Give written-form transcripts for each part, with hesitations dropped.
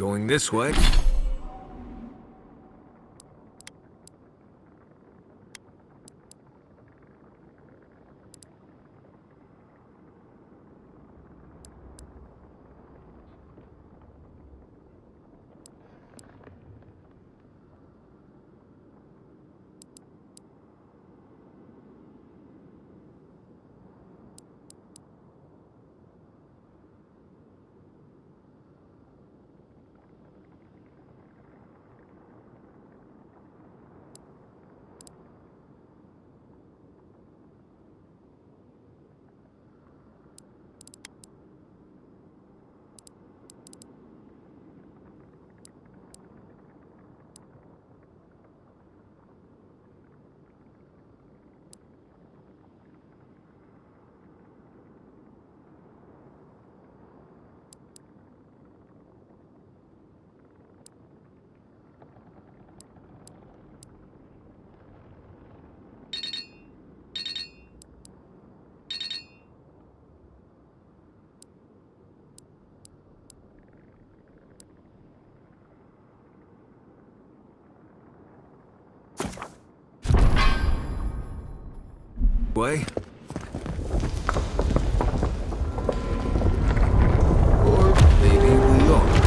Going this way. Way? Or maybe we are.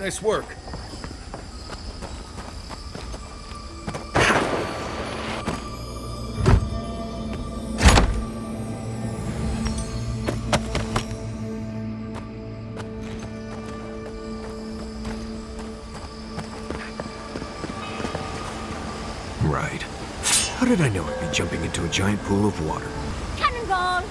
Nice work. Right. How did I know I'd be jumping into a giant pool of water? Cannonball!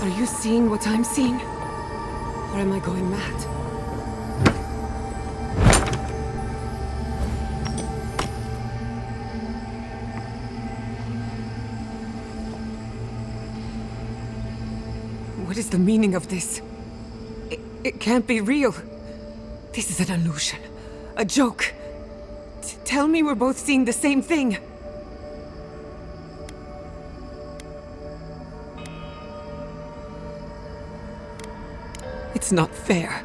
Are you seeing what I'm seeing? Or am I going mad? What is the meaning of this? It can't be real. This is an illusion. A joke. Tell me we're both seeing the same thing. It's not fair.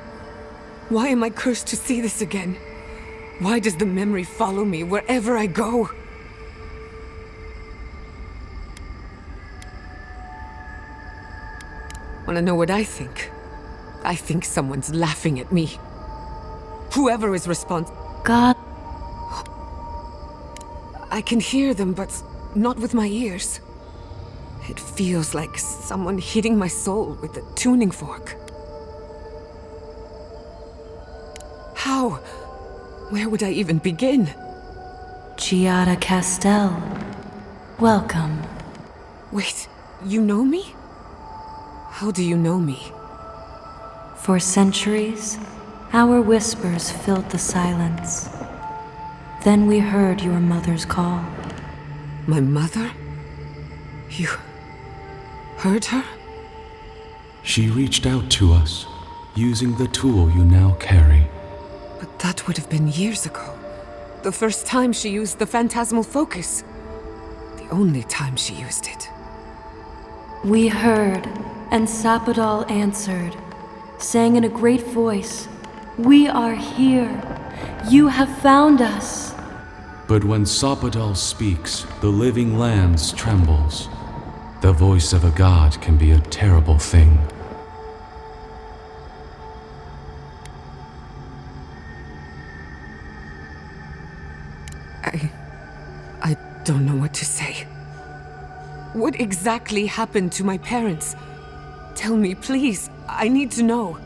Why am I cursed to see this again? Why does the memory follow me wherever I go? Wanna know what I think? I think someone's laughing at me. Whoever is responsible. God. I can hear them, but not with my ears. It feels like someone hitting my soul with a tuning fork. How? Where would I even begin? Giada Castell, welcome. Wait, you know me? How do you know me? For centuries, our whispers filled the silence. Then we heard your mother's call. My mother? You heard her? She reached out to us, using the tool you now carry. But that would have been years ago. The first time she used the phantasmal focus. The only time she used it. We heard, and Sapadal answered, saying in a great voice, "We are here. You have found us." But when Sapadal speaks, the living lands trembles. The voice of a god can be a terrible thing. I don't know what to say. What exactly happened to my parents? Tell me, please. I need to know.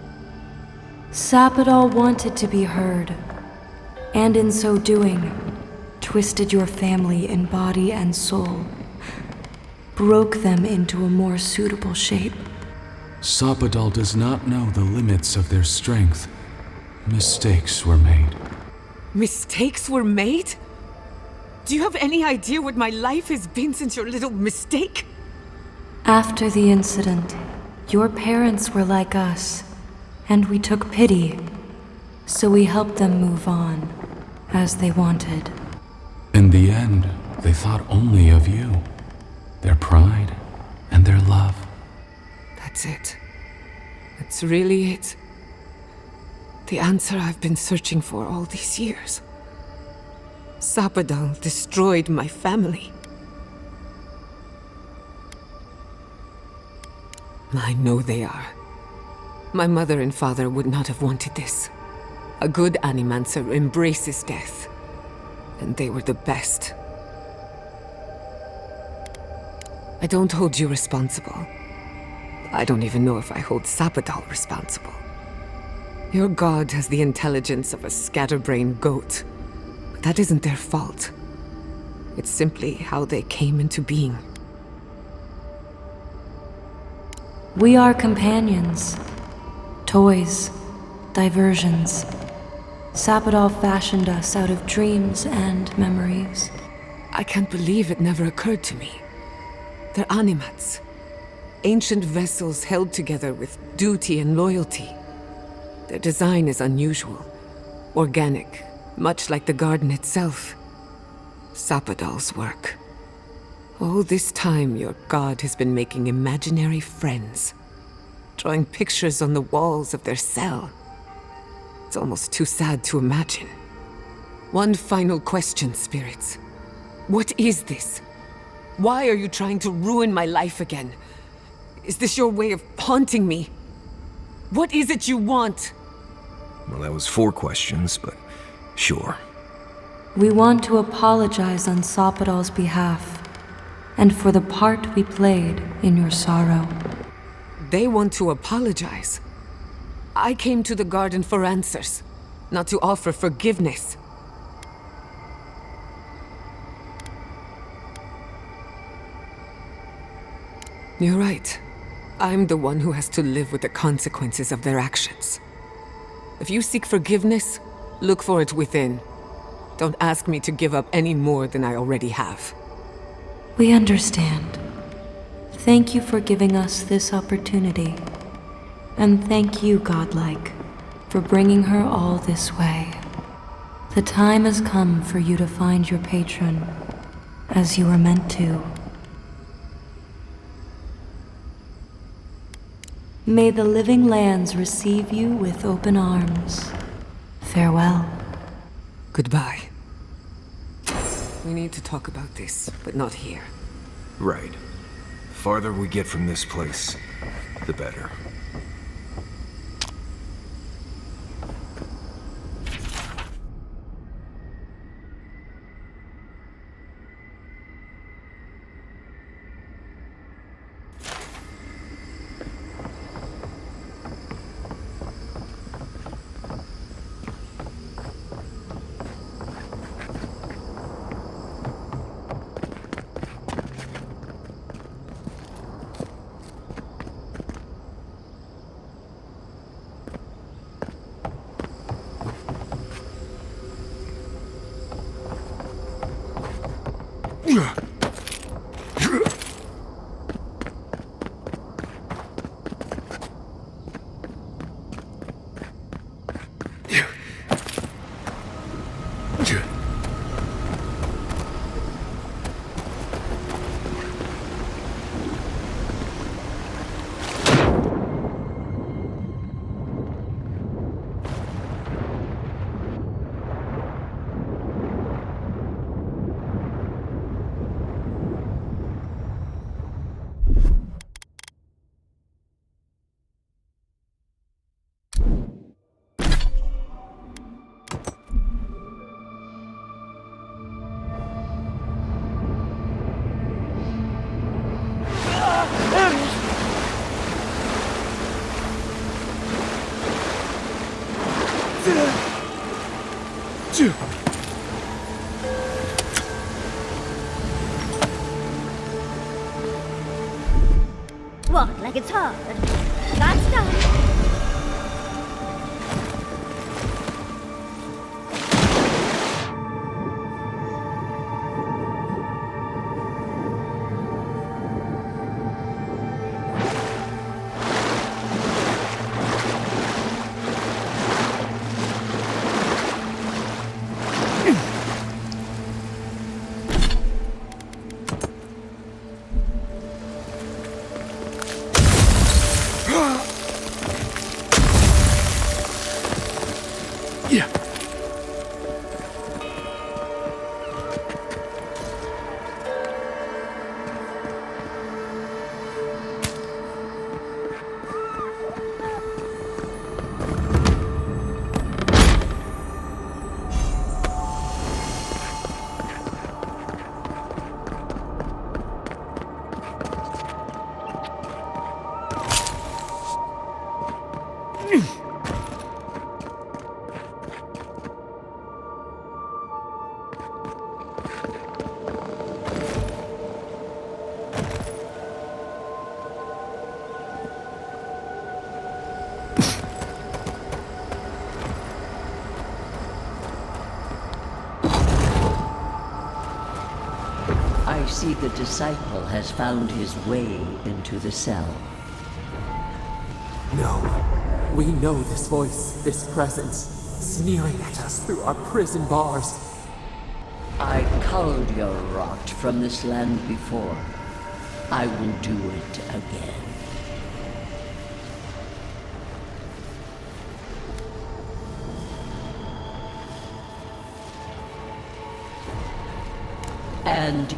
Sapadal wanted to be heard, and in so doing, twisted your family in body and soul, broke them into a more suitable shape. Sapadal does not know the limits of their strength. Mistakes were made. Mistakes were made? Do you have any idea what my life has been since your little mistake? After the incident, your parents were like us, and we took pity, so we helped them move on, as they wanted. In the end, they thought only of you, their pride, and their love. That's it. That's really it. The answer I've been searching for all these years. Sapadal destroyed my family. I know they are. My mother and father would not have wanted this. A good animancer embraces death. And they were the best. I don't hold you responsible. I don't even know if I hold Sapadal responsible. Your god has the intelligence of a scatterbrained goat. But that isn't their fault. It's simply how they came into being. We are companions, toys, diversions. Sapadal fashioned us out of dreams and memories. I can't believe it never occurred to me. They're animats. Ancient vessels held together with duty and loyalty. Their design is unusual, organic, much like the garden itself. Sapadal's work. All this time, your god has been making imaginary friends, drawing pictures on the walls of their cell. It's almost too sad to imagine. One final question, spirits. What is this? Why are you trying to ruin my life again? Is this your way of haunting me? What is it you want? Well, that was 4 questions, but sure. We want to apologize on Sapadal's behalf, and for the part we played in your sorrow. They want to apologize. I came to the garden for answers, not to offer forgiveness. You're right. I'm the one who has to live with the consequences of their actions. If you seek forgiveness, look for it within. Don't ask me to give up any more than I already have. We understand. Thank you for giving us this opportunity. And thank you, Godlike, for bringing her all this way. The time has come for you to find your patron, as you were meant to. May the living lands receive you with open arms. Farewell. Goodbye. We need to talk about this, but not here. Right. The farther we get from this place, the better. Walk like it's hard. That's done. I see the disciple has found his way into the cell. No. We know this voice, this presence, sneering at us through our prison bars. I culled your rot from this land before. I will do it again. And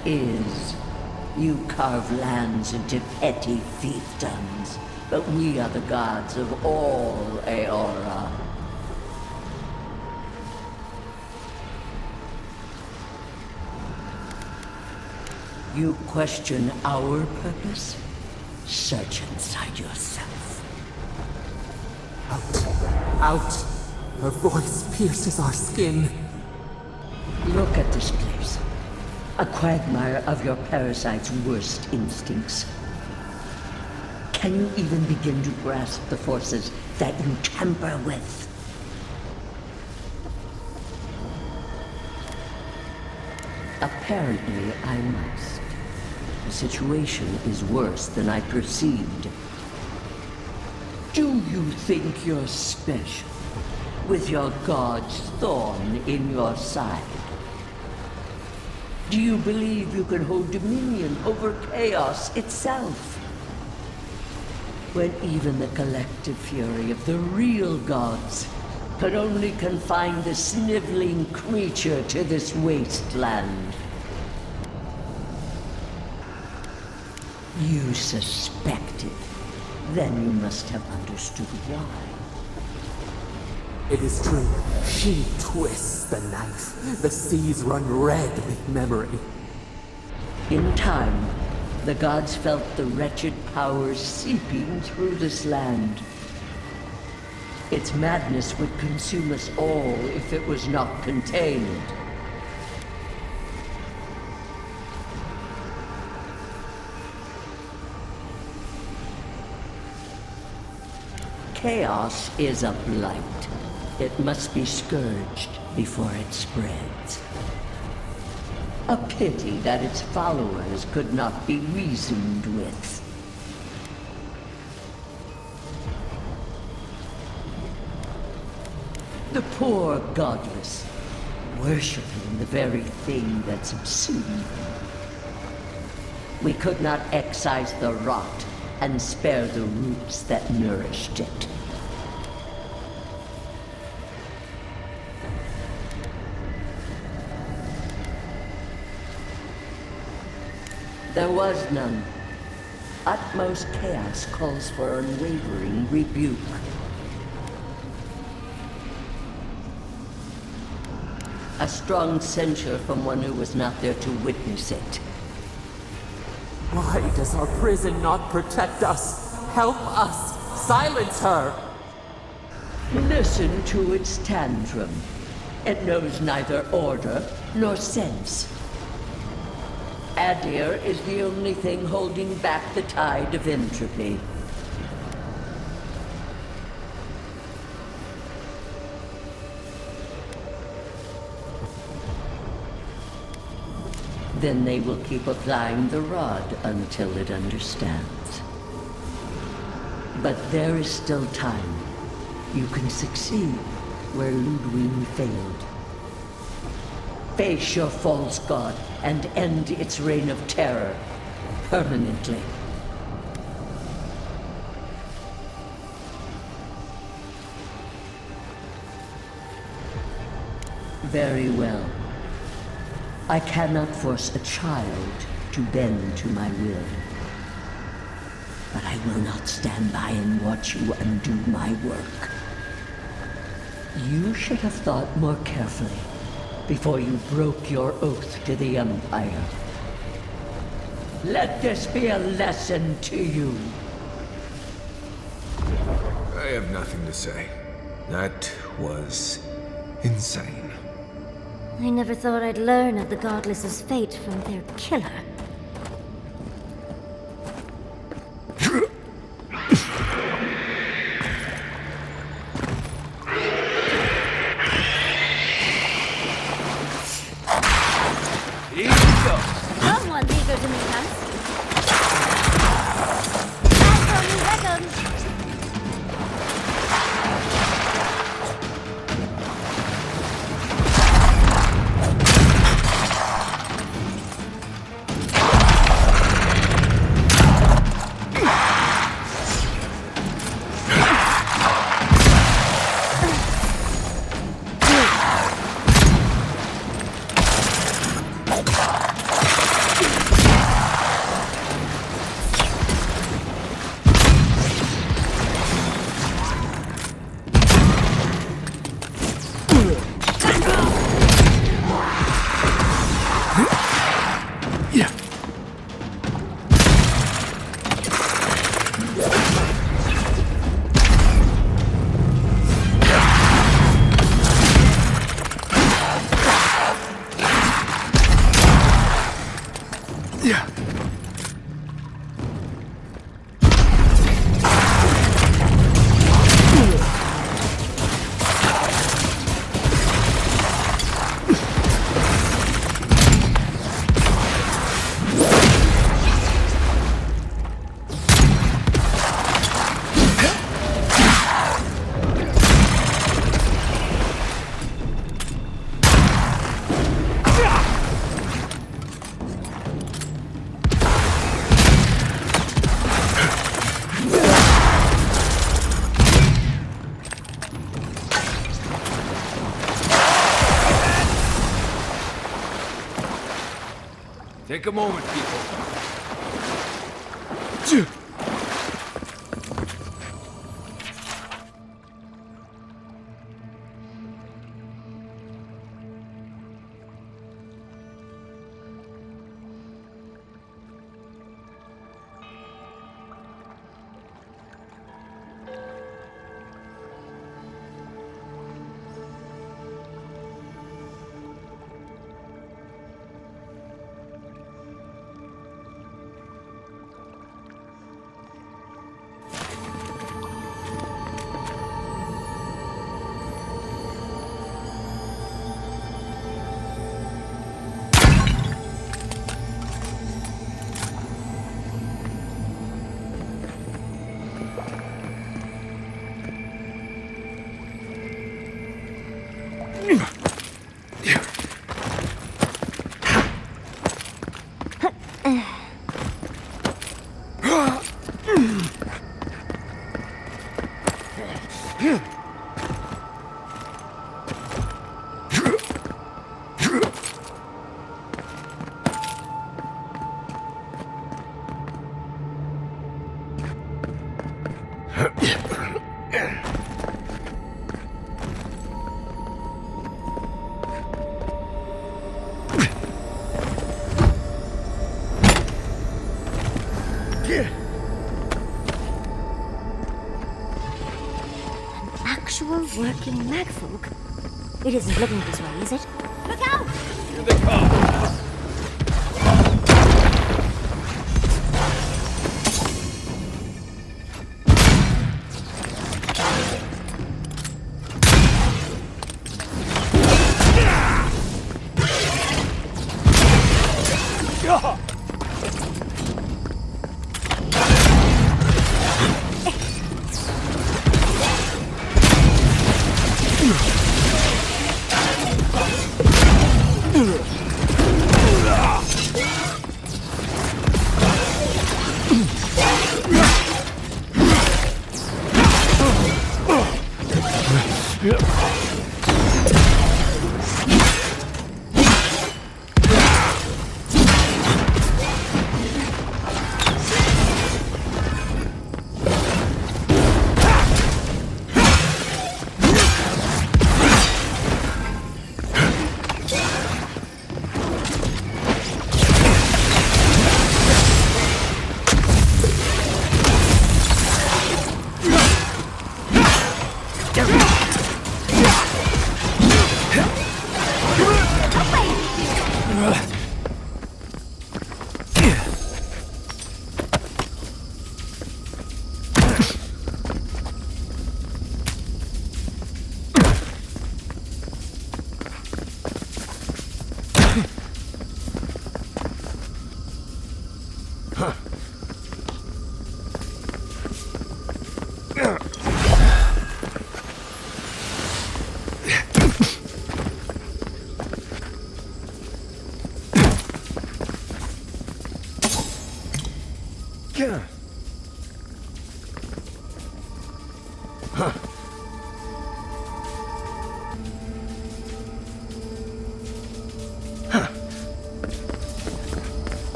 you carve lands into petty fiefdoms, but we are the gods of all Aora. You question our purpose? Search inside yourself. Out. Out. Her voice pierces our skin. Look at this place. A quagmire of your parasite's worst instincts. Can you even begin to grasp the forces that you tamper with? Apparently, I must. The situation is worse than I perceived. Do you think you're special, with your god's thorn in your side? Do you believe you can hold dominion over chaos itself? When even the collective fury of the real gods could only confine the sniveling creature to this wasteland. You suspected. Then you must have understood why. It is true. She twists the knife. The seas run red with memory. In time, the gods felt the wretched powers seeping through this land. Its madness would consume us all if it was not contained. Chaos is a blight. It must be scourged before it spreads. A pity that its followers could not be reasoned with. The poor godless, worshipping the very thing that subsumed them. We could not excise the rot and spare the roots that nourished it. There was none. Utmost chaos calls for unwavering rebuke. A strong censure from one who was not there to witness it. Why does our prison not protect us? Help us! Silence her! Listen to its tantrum. It knows neither order nor sense. Adir is the only thing holding back the tide of entropy. Then they will keep applying the rod until it understands. But there is still time. You can succeed where Lodwyn failed. Face your false god and end its reign of terror permanently. Very well. I cannot force a child to bend to my will. But I will not stand by and watch you undo my work. You should have thought more carefully before you broke your oath to the Empire. Let this be a lesson to you. I have nothing to say. That was insane. I never thought I'd learn of the Godless's fate from their killer. Someone's eager to meet us. That's only reckons. Take a moment, people. Actual working magfolk? It isn't looking this way, is it? Look out! Here they come!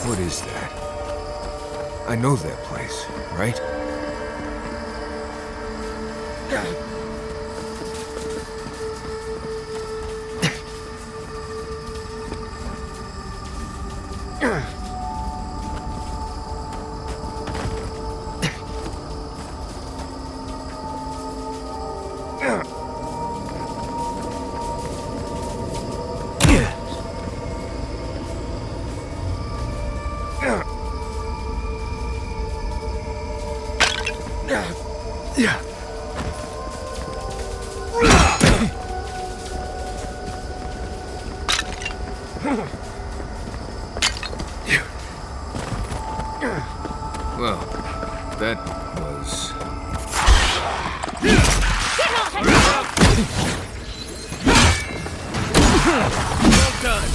What is that? I know that place, right? Well, that was... Well done.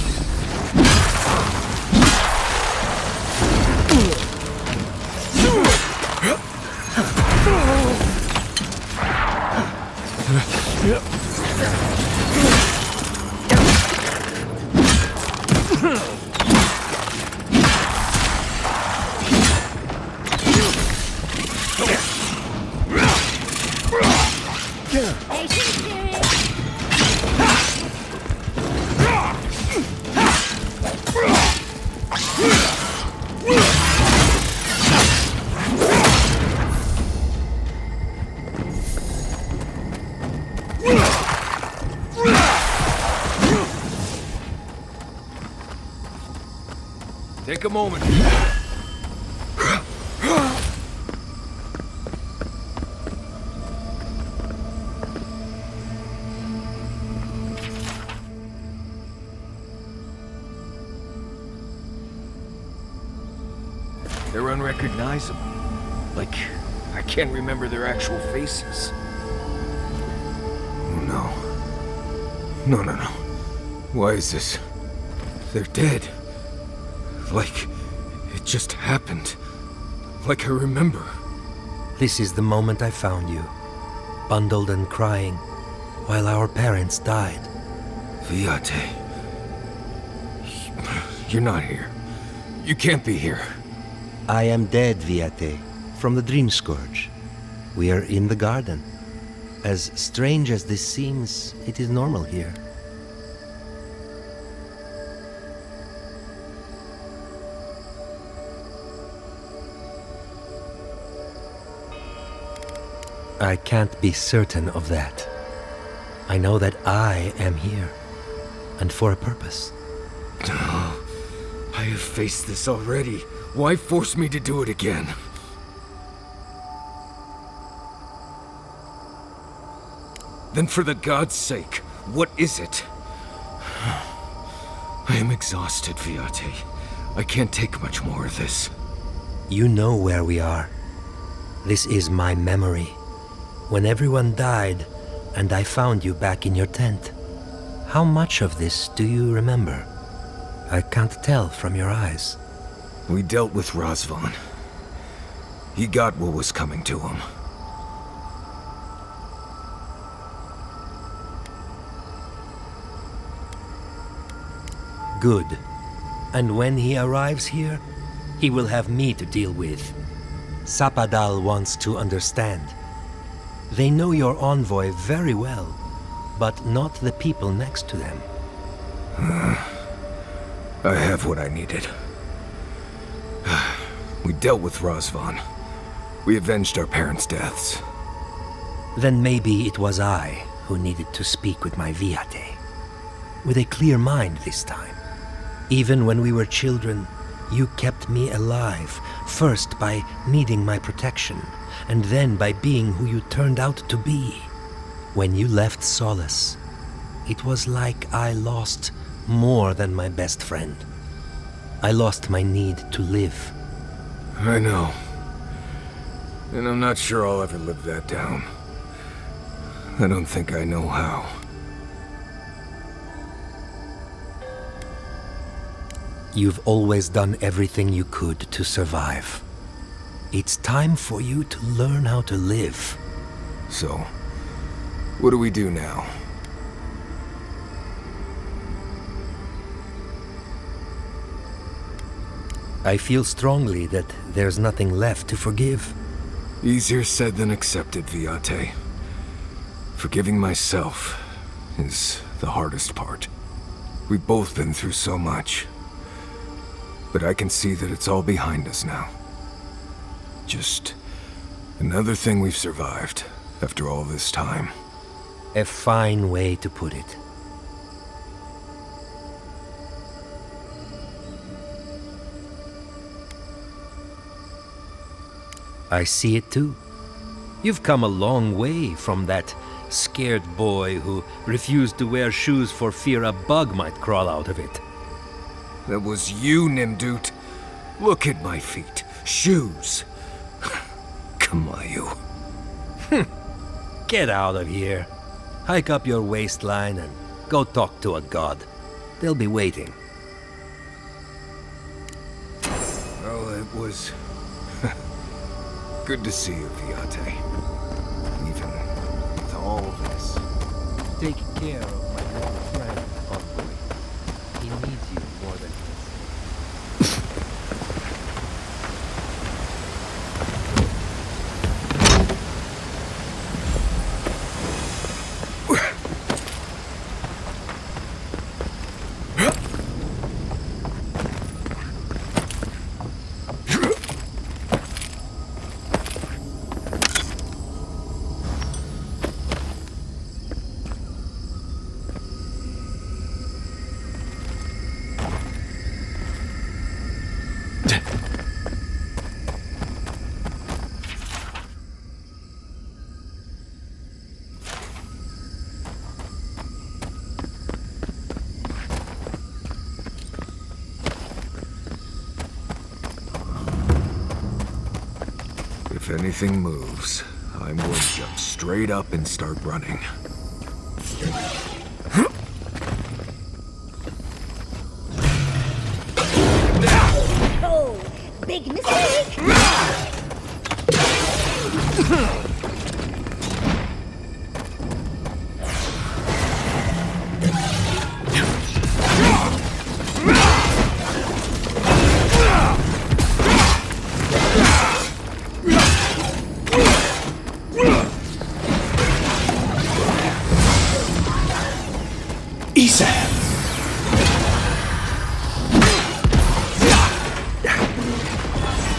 Take a moment. They're unrecognizable. Like, I can't remember their actual faces. Oh no. No, no, no. Why is this? They're dead. Like, it just happened. Like I remember. This is the moment I found you, bundled and crying, while our parents died. Viate. You're not here. You can't be here. I am dead, Viate, from the Dream Scourge. We are in the garden. As strange as this seems, it is normal here. I can't be certain of that. I know that I am here, and for a purpose. Oh, I have faced this already. Why force me to do it again? Then for the god's sake, what is it? I am exhausted, Viate. I can't take much more of this. You know where we are. This is my memory. When everyone died, and I found you back in your tent. How much of this do you remember? I can't tell from your eyes. We dealt with Razvan. He got what was coming to him. Good. And when he arrives here, he will have me to deal with. Sapadal wants to understand. They know your envoy very well, but not the people next to them. I have what I needed. We dealt with Razvan. We avenged our parents' deaths. Then maybe it was I who needed to speak with my Viate. With a clear mind this time. Even when we were children, you kept me alive, first by needing my protection, and then by being who you turned out to be. When you left Solace, it was like I lost more than my best friend. I lost my need to live. I know. And I'm not sure I'll ever live that down. I don't think I know how. You've always done everything you could to survive. It's time for you to learn how to live. So, what do we do now? I feel strongly that there's nothing left to forgive. Easier said than accepted, Viate. Forgiving myself is the hardest part. We've both been through so much. But I can see that it's all behind us now. Just another thing we've survived after all this time. A fine way to put it. I see it too. You've come a long way from that scared boy who refused to wear shoes for fear a bug might crawl out of it. That was you, Nimdut. Look at my feet. Shoes. Kamayu. Get out of here. Hike up your waistline and go talk to a god. They'll be waiting. Well, it was good to see you, Viate. Even with all this. Take care of my little friend, Envoy. He needs you more than this. If anything moves, I'm going to jump straight up and start running. Oh, big mistake!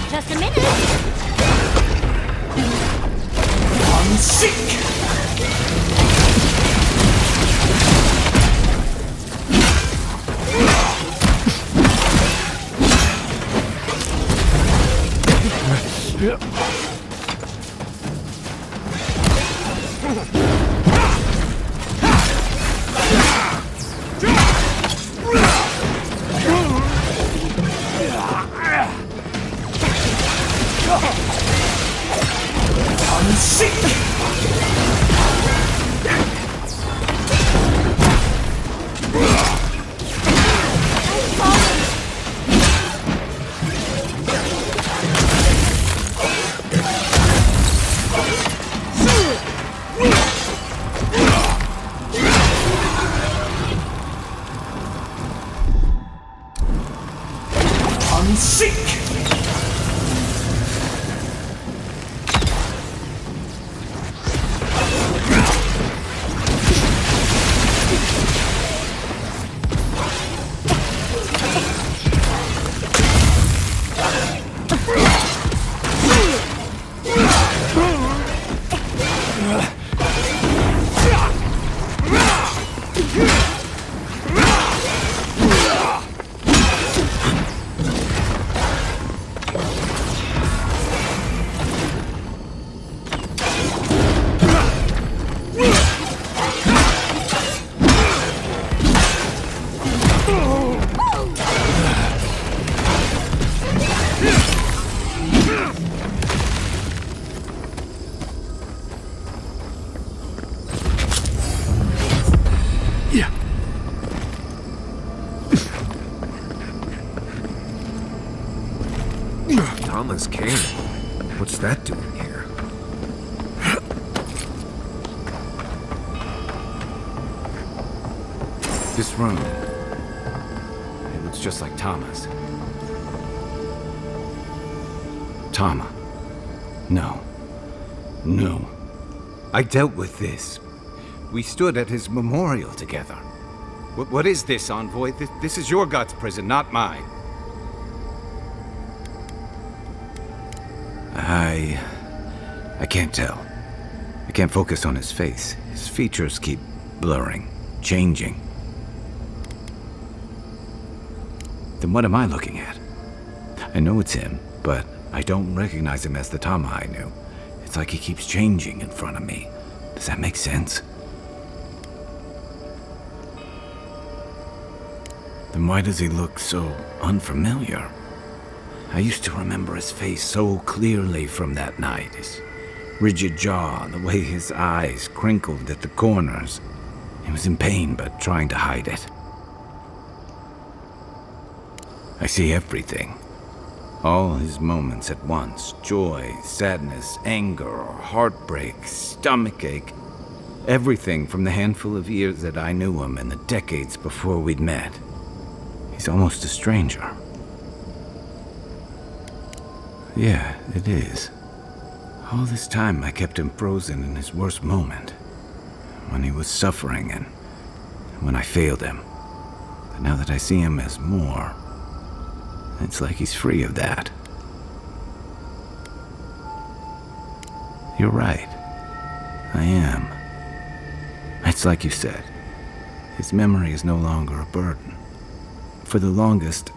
Just a minute. Thomas Kane. What's that doing here? This room. It looks just like Tama's. Tama. No. No. I dealt with this. We stood at his memorial together. What is this, Envoy? This is your god's prison, not mine. I can't tell. I can't focus on his face. His features keep blurring, changing. Then what am I looking at? I know it's him, but I don't recognize him as the Tama I knew. It's like he keeps changing in front of me. Does that make sense? Then why does he look so unfamiliar? I used to remember his face so clearly from that night. His rigid jaw, the way his eyes crinkled at the corners. He was in pain, but trying to hide it. I see everything. All his moments at once. Joy, sadness, anger, heartbreak, stomachache. Everything from the handful of years that I knew him and the decades before we'd met. He's almost a stranger. Yeah, it is. All this time I kept him frozen in his worst moment. When he was suffering and when I failed him. But now that I see him as more, it's like he's free of that. You're right. I am. It's like you said. His memory is no longer a burden. For the longest,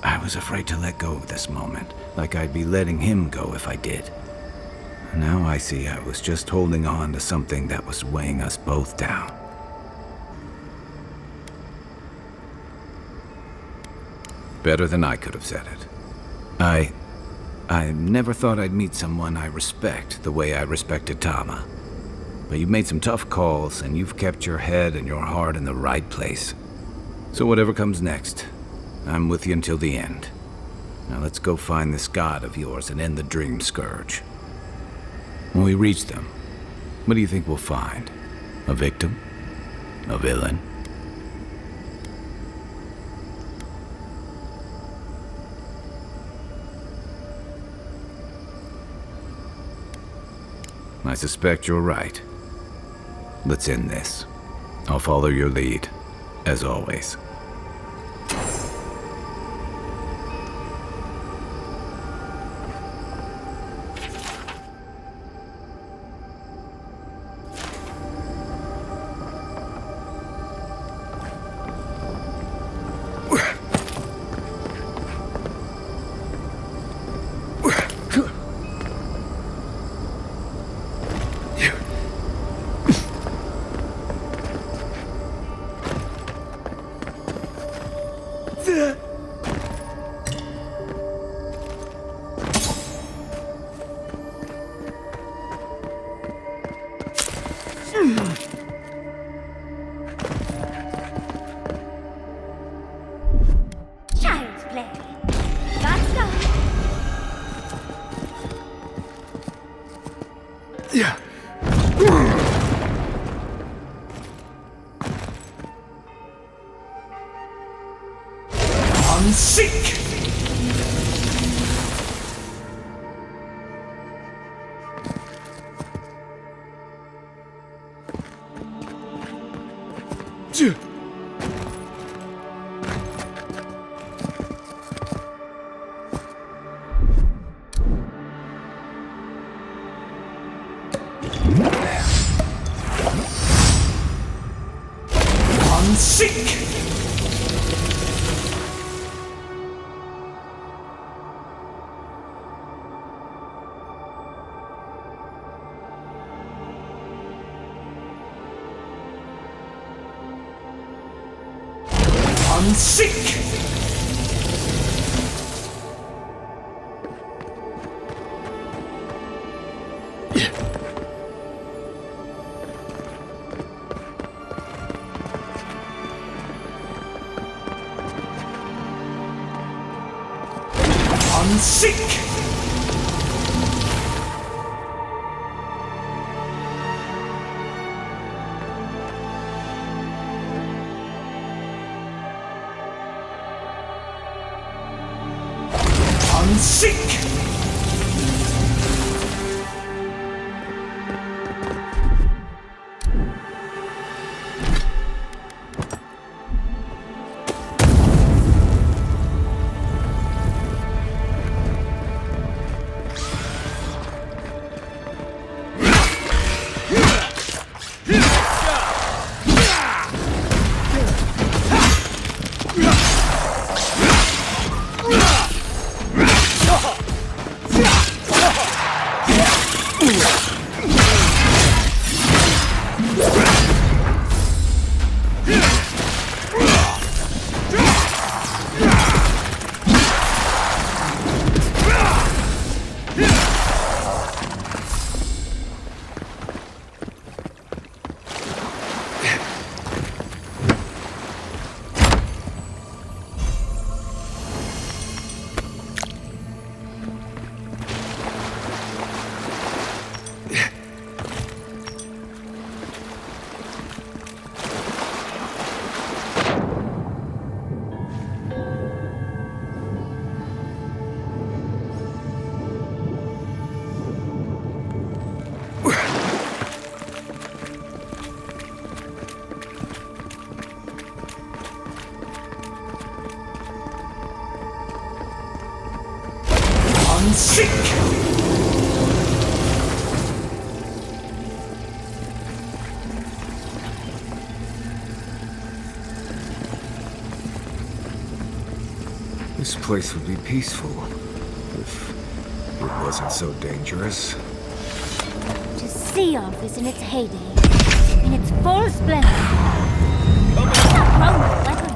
I was afraid to let go of this moment, like I'd be letting him go if I did. Now I see I was just holding on to something that was weighing us both down. Better than I could have said it. I I never thought I'd meet someone I respect the way I respected Tama. But you've made some tough calls, and you've kept your head and your heart in the right place. So whatever comes next, I'm with you until the end. Now let's go find this god of yours and end the Dream Scourge. When we reach them, what do you think we'll find? A victim? A villain? I suspect you're right. Let's end this. I'll follow your lead, as always. Child's play. Let's go. Yeah. Unseek! Unseek! Unseek! Unseek! Unseek! Unseek! This place would be peaceful if it wasn't so dangerous. To see Arthas in its heyday, in its full splendor. Stop rolling, weapon.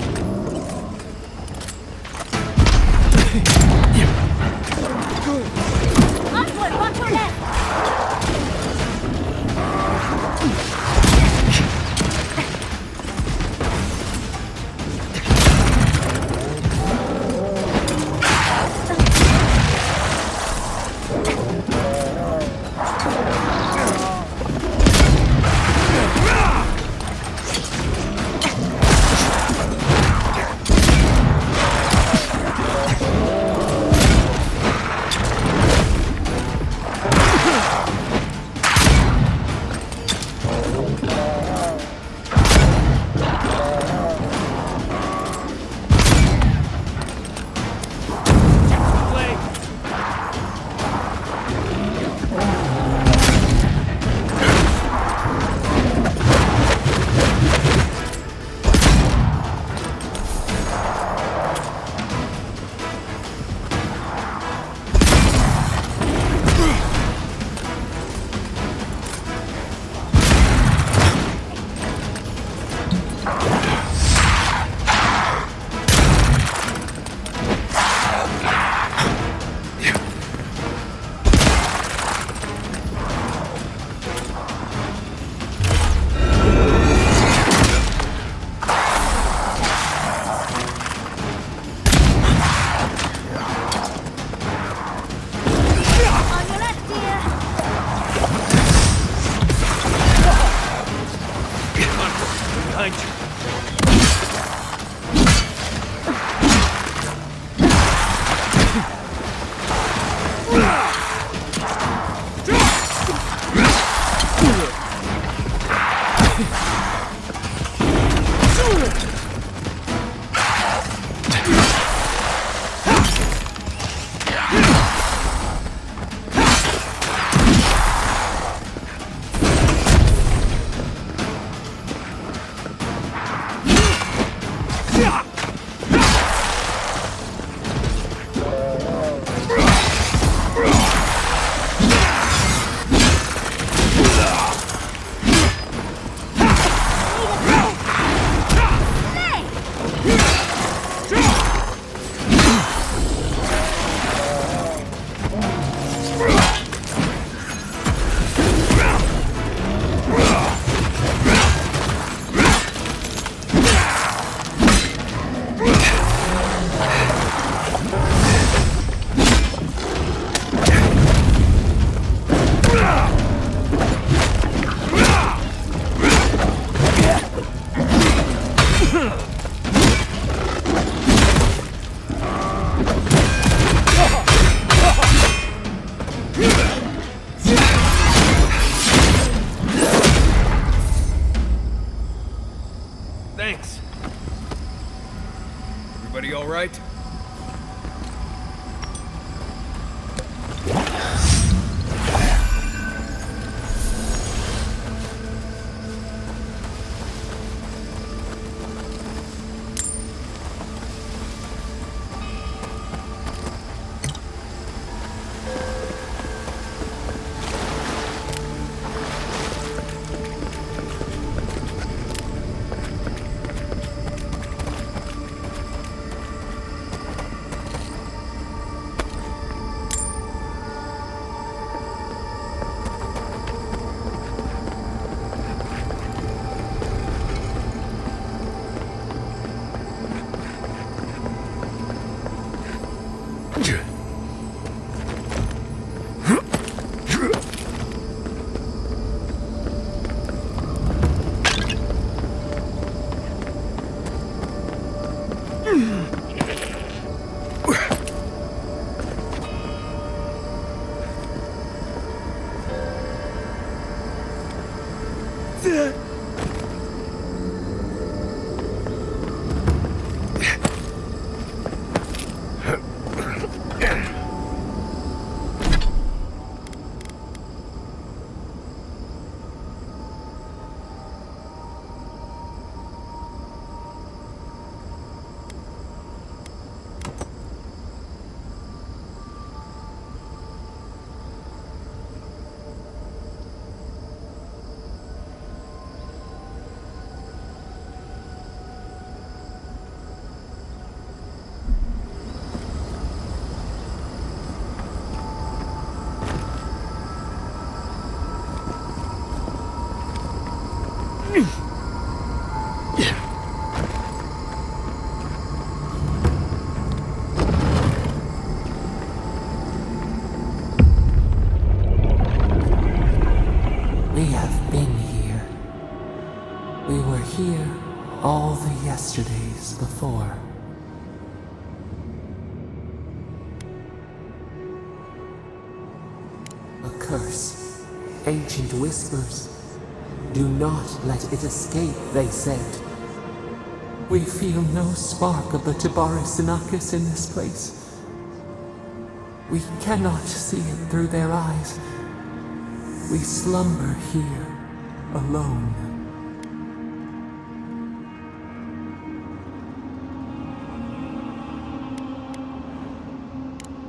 Thanks. Everybody all right? We have been here. We were here all the yesterdays before. A curse. Ancient whispers. Do not let it escape, they said. We feel no spark of the Tabaris Sinakis in this place. We cannot see it through their eyes. We slumber here, alone.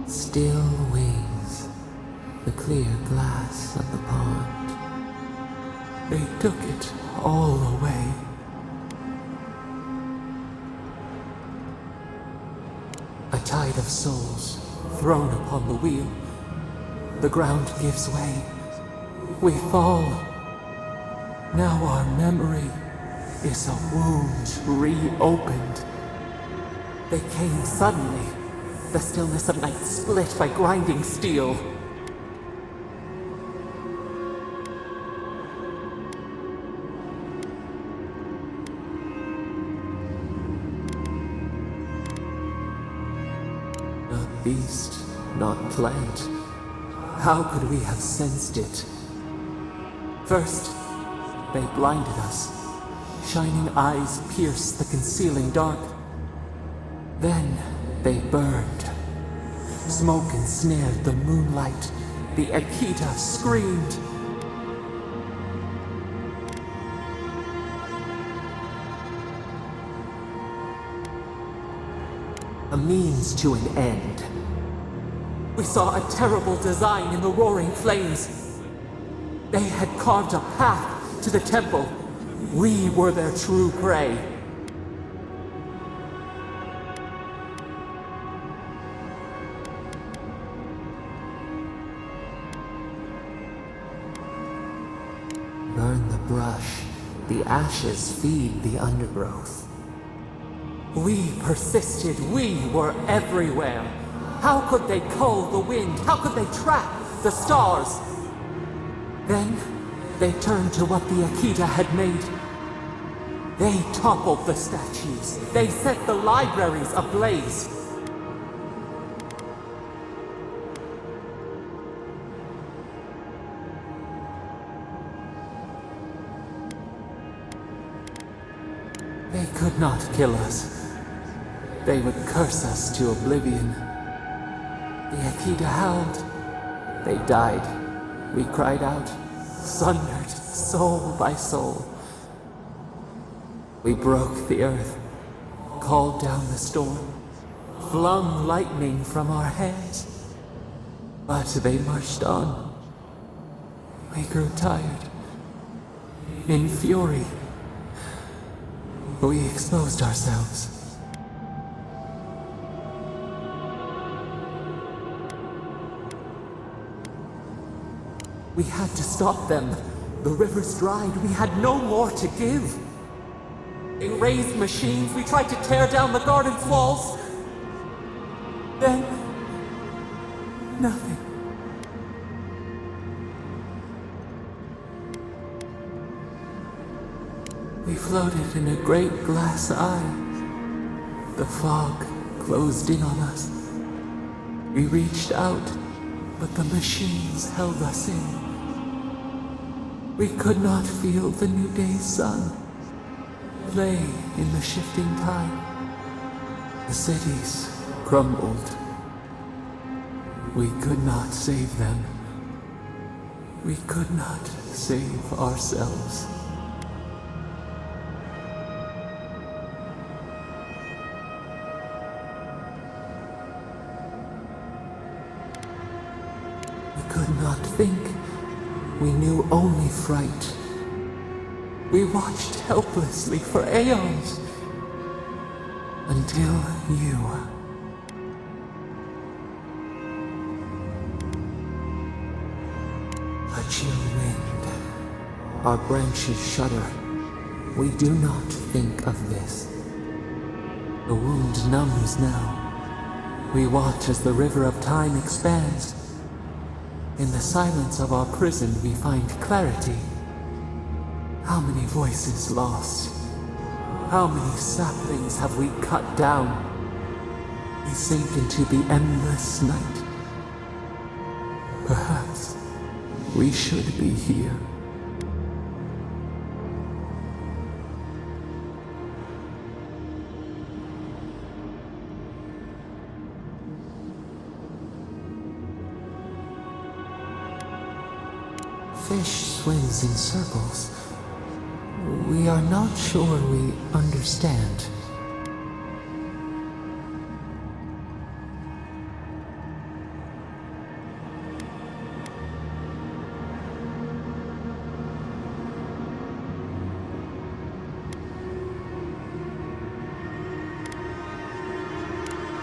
Still wings, the clear glass of the pond. They took it all away. A tide of souls thrown upon the wheel. The ground gives way. We fall. Now our memory is a wound reopened. They came suddenly. The stillness of night split by grinding steel. Not beast, not plant. How could we have sensed it? First, they blinded us. Shining eyes pierced the concealing dark. Then they burned. Smoke ensnared the moonlight. The Akita screamed. A means to an end. We saw a terrible design in the roaring flames. They had carved a path to the temple. We were their true prey. Burn the brush. The ashes feed the undergrowth. We persisted. We were everywhere. How could they cull the wind? How could they track the stars? Then, they turned to what the Akita had made. They toppled the statues. They set the libraries ablaze. They could not kill us. They would curse us to oblivion. The Akita howled. They died. We cried out, sundered soul by soul. We broke the earth, called down the storm, flung lightning from our hands. But they marched on. We grew tired. In fury, we exposed ourselves. We had to stop them. The rivers dried. We had no more to give. They raised machines. We tried to tear down the garden's walls. Then, nothing. We floated in a great glass eye. The fog closed in on us. We reached out, but the machines held us in. We could not feel the new day's sun. Lay in the shifting tide. The cities crumbled. We could not save them. We could not save ourselves. We could not think. We knew only fright. We watched helplessly for aeons. Until you. A chill wind. Our branches shudder. We do not think of this. The wound numbs now. We watch as the river of time expands. In the silence of our prison, we find clarity. How many voices lost? How many saplings have we cut down? We sink into the endless night. Perhaps we should be here. Fish swims in circles. We are not sure we understand.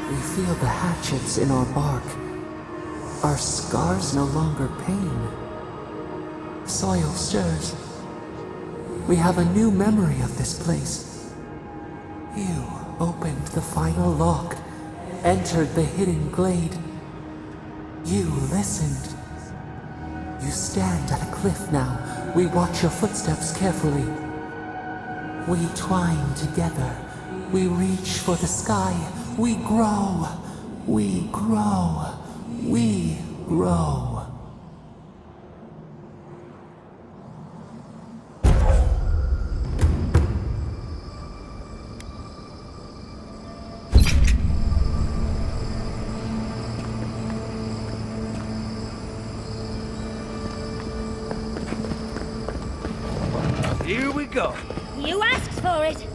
We feel the hatchets in our bark. Our scars no longer pain. Soil stirs. We have a new memory of this place. You opened the final lock, entered the hidden glade. You listened. You stand at a cliff now. We watch your footsteps carefully. We twine together. We reach for the sky. We grow. We grow. We grow. go. You asked for it.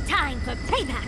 Time for payback.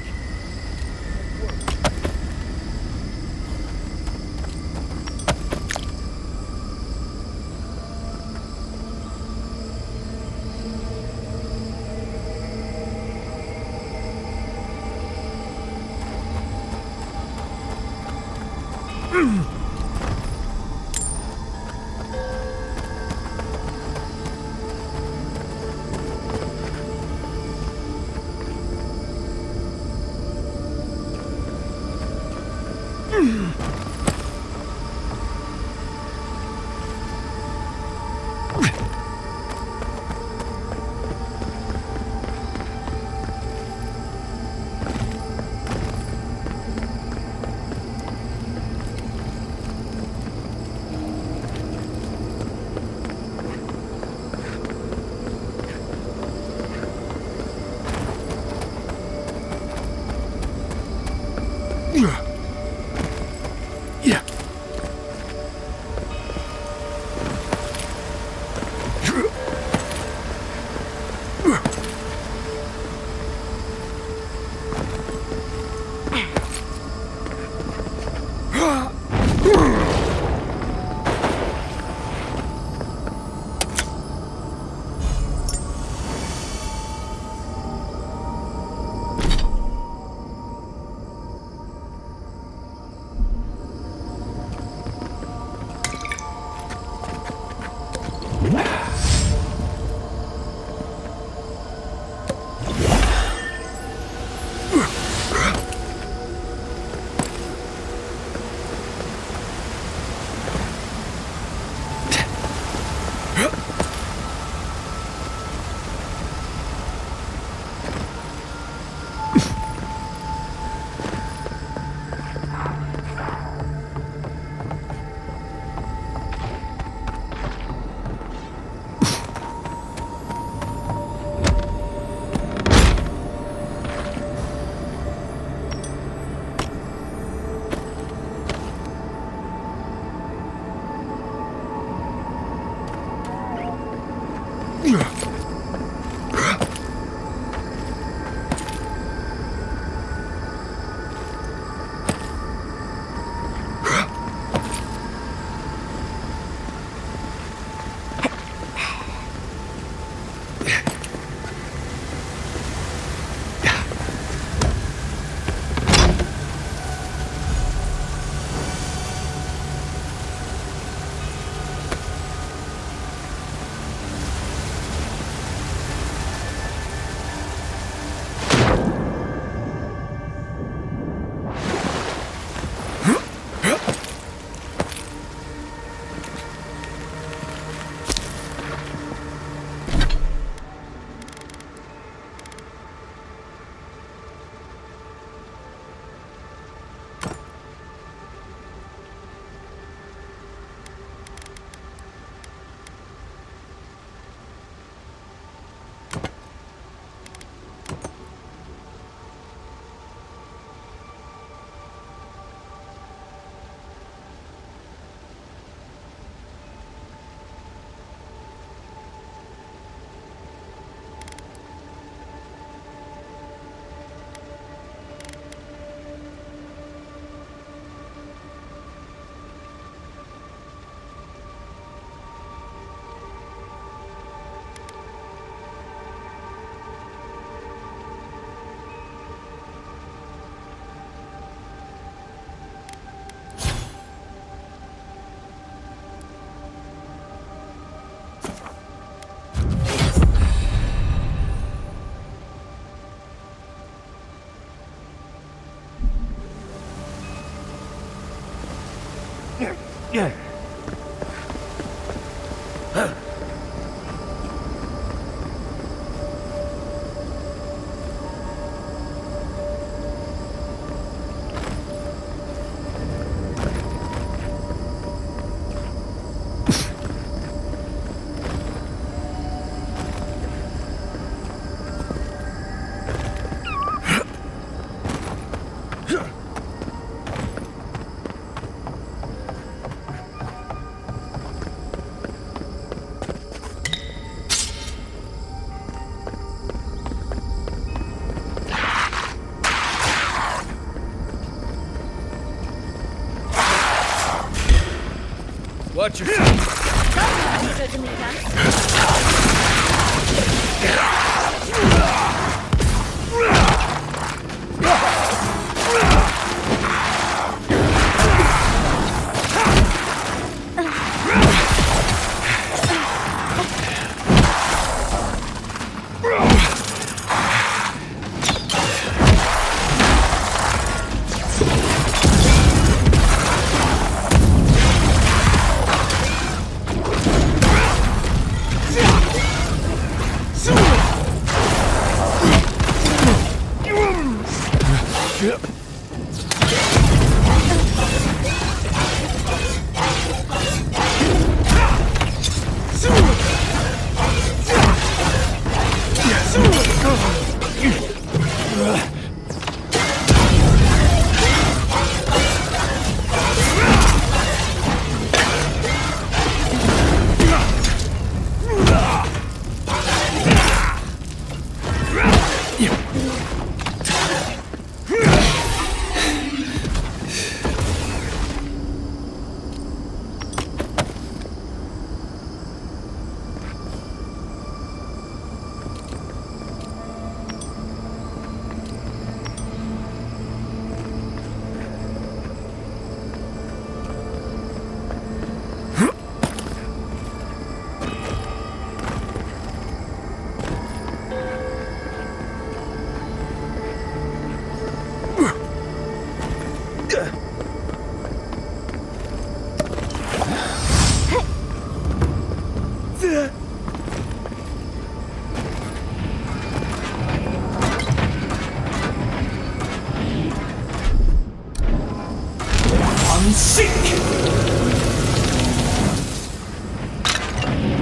Watch yourself.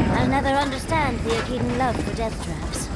I'll never understand the Akkadian love for death traps.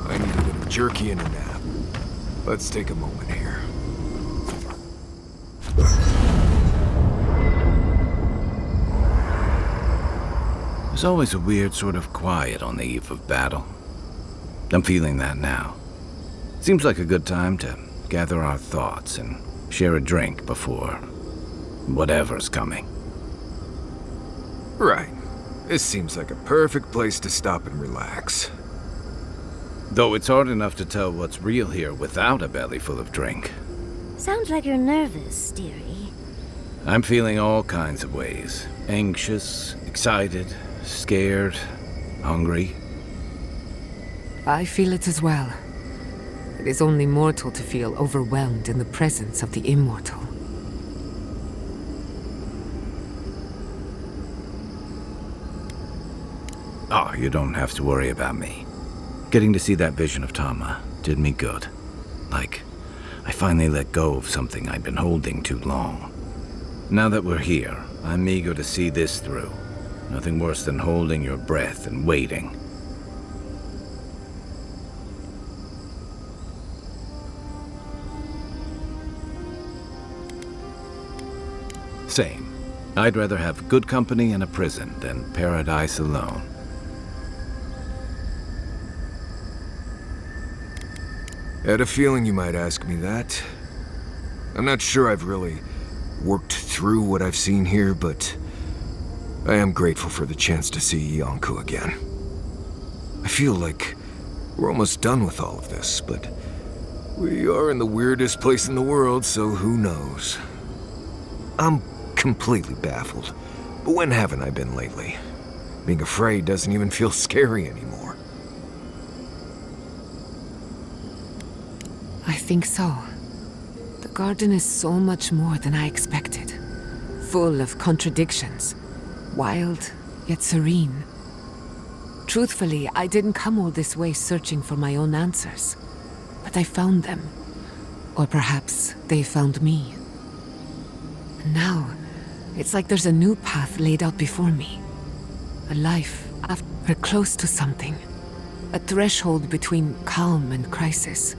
I need a bit of jerky and a nap. Let's take a moment here. There's always a weird sort of quiet on the eve of battle. I'm feeling that now. Seems like a good time to gather our thoughts and share a drink before whatever's coming. Right. This seems like a perfect place to stop and relax. Though it's hard enough to tell what's real here without a belly full of drink. Sounds like you're nervous, dearie. I'm feeling all kinds of ways. Anxious, excited, scared, hungry. I feel it as well. It is only mortal to feel overwhelmed in the presence of the immortal. Oh, you don't have to worry about me. Getting to see that vision of Tama did me good. Like, I finally let go of something I'd been holding too long. Now that we're here, I'm eager to see this through. Nothing worse than holding your breath and waiting. Same. I'd rather have good company in a prison than paradise alone. Had a feeling you might ask me that. I'm not sure I've really worked through what I've seen here, but I am grateful for the chance to see Yonku again. I feel like we're almost done with all of this, but we are in the weirdest place in the world, so who knows? I'm completely baffled, but when haven't I been lately? Being afraid doesn't even feel scary anymore. I think so. The garden is so much more than I expected. Full of contradictions. Wild, yet serene. Truthfully, I didn't come all this way searching for my own answers. But I found them. Or perhaps they found me. And now, it's like there's a new path laid out before me. A life after we're close to something. A threshold between calm and crisis.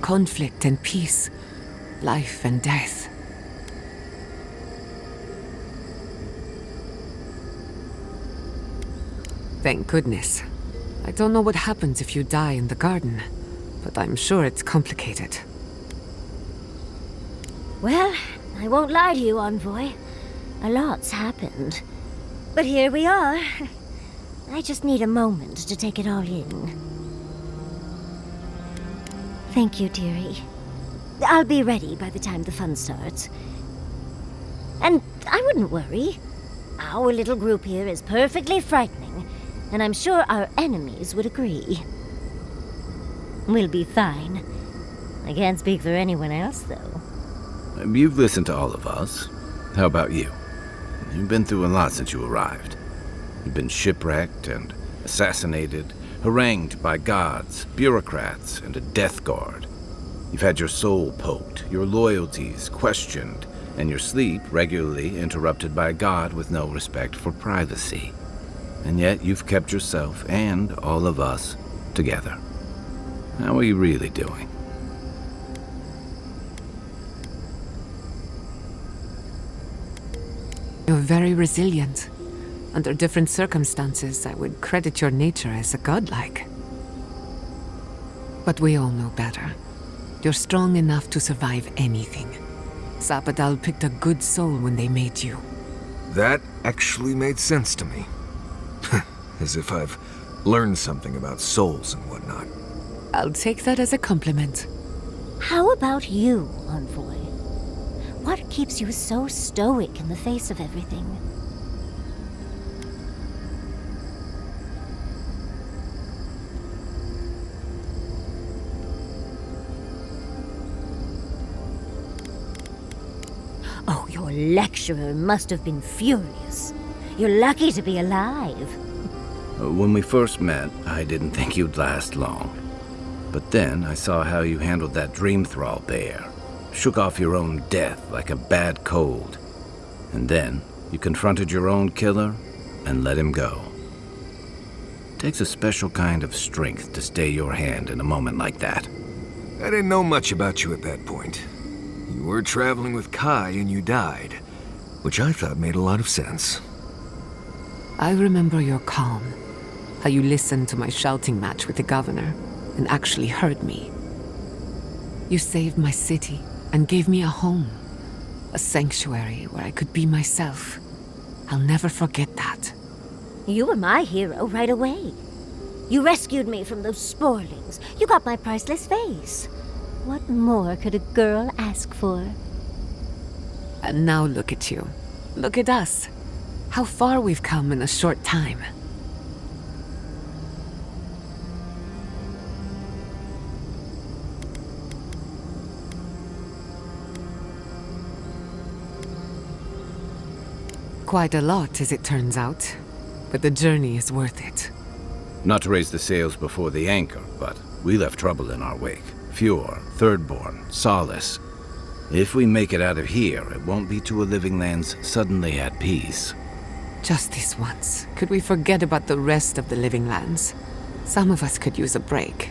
Conflict and peace. Life and death. Thank goodness. I don't know what happens if you die in the garden, but I'm sure it's complicated. Well, I won't lie to you, Envoy. A lot's happened. But here we are. I just need a moment to take it all in. Thank you, dearie. I'll be ready by the time the fun starts. And I wouldn't worry. Our little group here is perfectly frightening, and I'm sure our enemies would agree. We'll be fine. I can't speak for anyone else, though. You've listened to all of us. How about you? You've been through a lot since you arrived. You've been shipwrecked and assassinated, harangued by gods, bureaucrats, and a death guard. You've had your soul poked, your loyalties questioned, and your sleep regularly interrupted by a god with no respect for privacy. And yet you've kept yourself and all of us together. How are you really doing? You're very resilient. Under different circumstances, I would credit your nature as a godlike. But we all know better. You're strong enough to survive anything. Zapadal picked a good soul when they made you. That actually made sense to me. As if I've learned something about souls and whatnot. I'll take that as a compliment. How about you, Envoy? What keeps you so stoic in the face of everything? Oh, your lecturer must have been furious. You're lucky to be alive. When we first met, I didn't think you'd last long. But then I saw how you handled that dream thrall bear. Shook off your own death like a bad cold. And then you confronted your own killer and let him go. It takes a special kind of strength to stay your hand in a moment like that. I didn't know much about you at that point. You were traveling with Kai and you died, which I thought made a lot of sense. I remember your calm. How you listened to my shouting match with the governor and actually heard me. You saved my city and gave me a home. A sanctuary where I could be myself. I'll never forget that. You were my hero right away. You rescued me from those sporlings. You got my priceless face. What more could a girl ask for? And now look at you. Look at us. How far we've come in a short time. Quite a lot, as it turns out. But the journey is worth it. Not to raise the sails before the anchor, but we left trouble in our wake. Fjord, Thirdborn, Solace. If we make it out of here, it won't be to a living land's suddenly at peace. Just this once. Could we forget about the rest of the living lands? Some of us could use a break.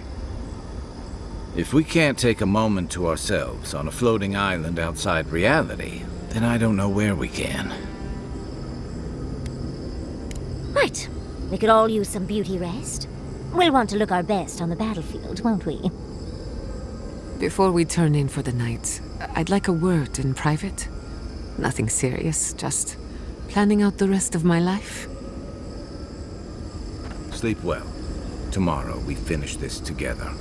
If we can't take a moment to ourselves on a floating island outside reality, then I don't know where we can. Right. We could all use some beauty rest. We'll want to look our best on the battlefield, won't we? Before we turn in for the night, I'd like a word in private. Nothing serious, just planning out the rest of my life. Sleep well. Tomorrow we finish this together.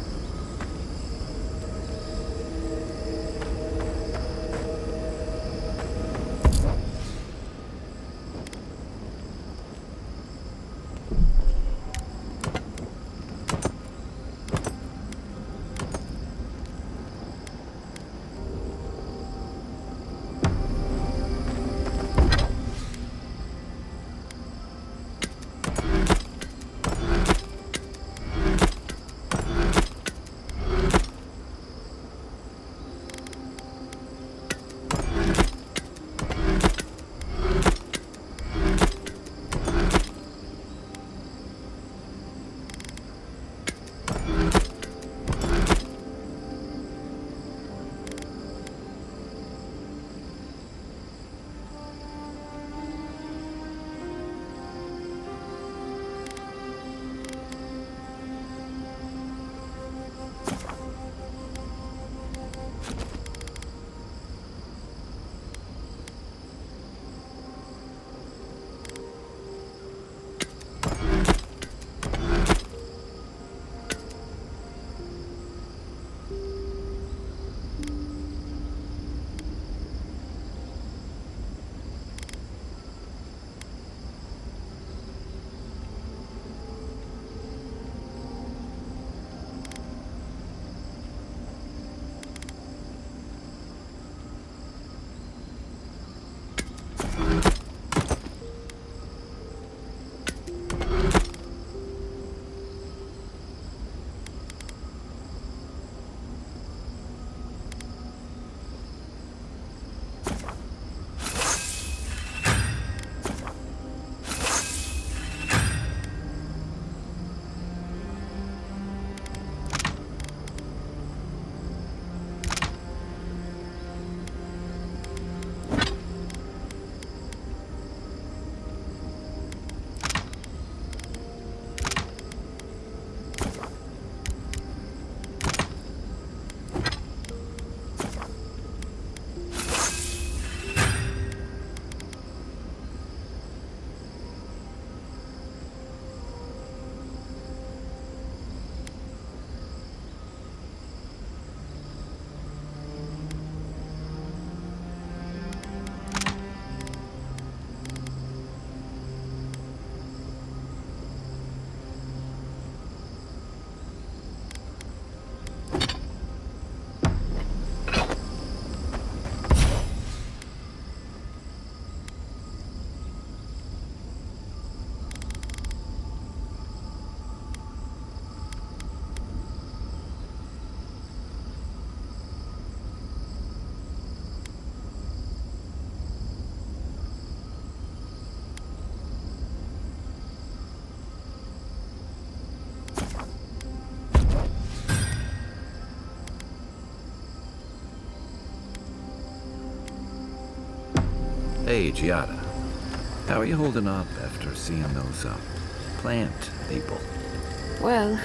Hey, Giada. How are you holding up after seeing those, plant people? Well,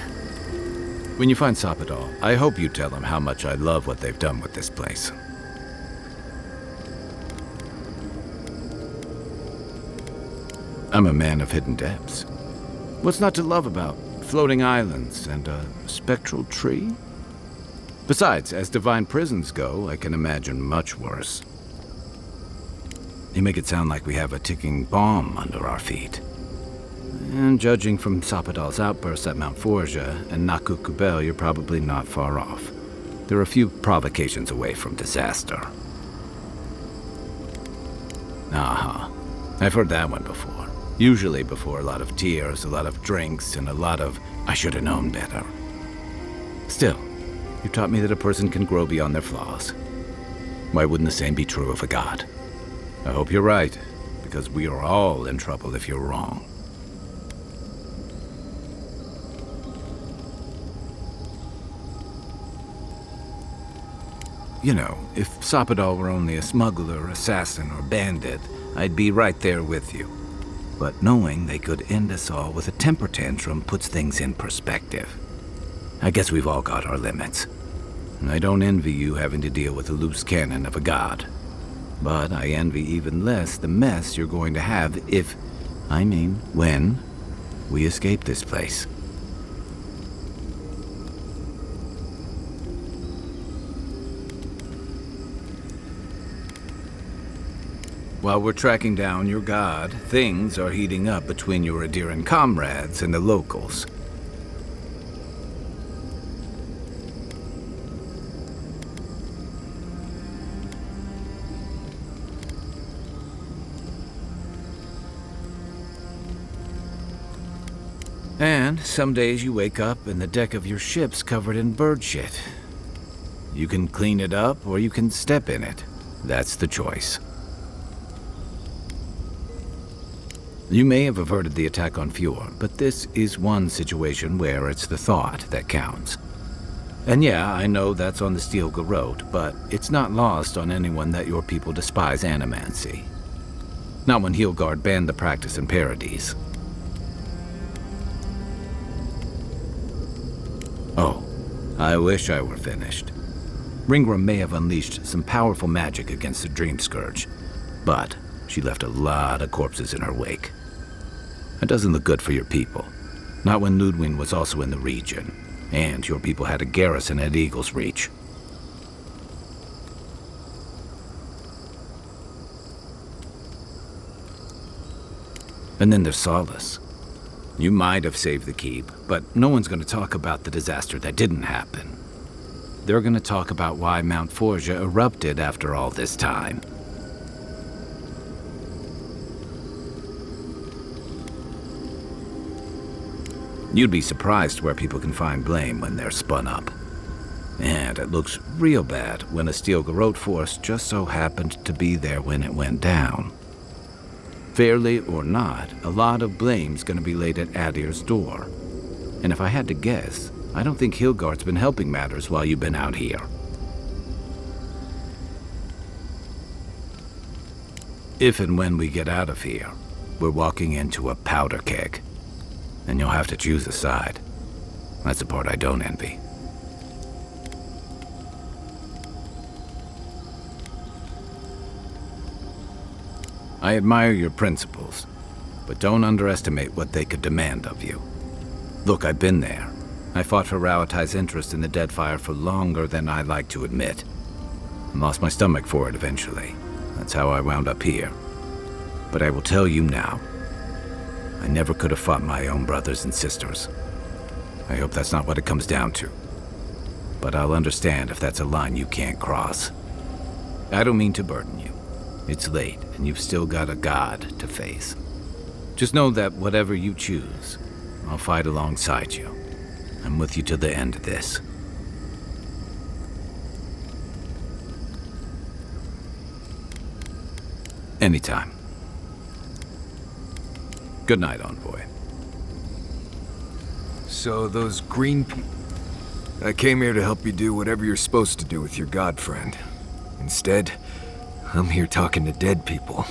When you find Sopadal, I hope you tell him how much I love what they've done with this place. I'm a man of hidden depths. What's not to love about floating islands and a spectral tree? Besides, as divine prisons go, I can imagine much worse. You make it sound like we have a ticking bomb under our feet. And judging from Sopadal's outbursts at Mount Forja and Nakukubel, you're probably not far off. They're a few provocations away from disaster. Uh-huh. I've heard that one before. Usually before a lot of tears, a lot of drinks, and a lot of, I should have known better. Still, you taught me that a person can grow beyond their flaws. Why wouldn't the same be true of a god? I hope you're right, because we are all in trouble if you're wrong. You know, if Sopadal were only a smuggler, assassin, or bandit, I'd be right there with you. But knowing they could end us all with a temper tantrum puts things in perspective. I guess we've all got our limits. And I don't envy you having to deal with the loose cannon of a god. But I envy even less the mess you're going to have when, we escape this place. While we're tracking down your god, things are heating up between your Adiran comrades and the locals. And some days you wake up and the deck of your ship's covered in bird shit. You can clean it up or you can step in it. That's the choice. You may have averted the attack on Fjord, but this is one situation where it's the thought that counts. And yeah, I know that's on the Steel Garrote, but it's not lost on anyone that your people despise animancy. Not when Heelgard banned the practice in Paradise. Oh, I wish I were finished. Ringra may have unleashed some powerful magic against the Dream Scourge, but she left a lot of corpses in her wake. That doesn't look good for your people. Not when Lodwyn was also in the region, and your people had a garrison at Eagle's Reach. And then there's Solace. You might have saved the keep, but no one's going to talk about the disaster that didn't happen. They're going to talk about why Mount Forja erupted after all this time. You'd be surprised where people can find blame when they're spun up. And it looks real bad when a Steel Garrote force just so happened to be there when it went down. Fairly or not, a lot of blame's gonna be laid at Adir's door. And if I had to guess, I don't think Heelgard's been helping matters while you've been out here. If and when we get out of here, we're walking into a powder keg. And you'll have to choose a side. That's the part I don't envy. I admire your principles, but don't underestimate what they could demand of you. Look, I've been there. I fought for Rauatai's interest in the Deadfire for longer than I like to admit. And lost my stomach for it eventually. That's how I wound up here. But I will tell you now, I never could have fought my own brothers and sisters. I hope that's not what it comes down to. But I'll understand if that's a line you can't cross. I don't mean to burden you. It's late, and you've still got a god to face. Just know that whatever you choose, I'll fight alongside you. I'm with you to the end of this. Anytime. Good night, Envoy. So those green people... I came here to help you do whatever you're supposed to do with your god friend. Instead, I'm here talking to dead people.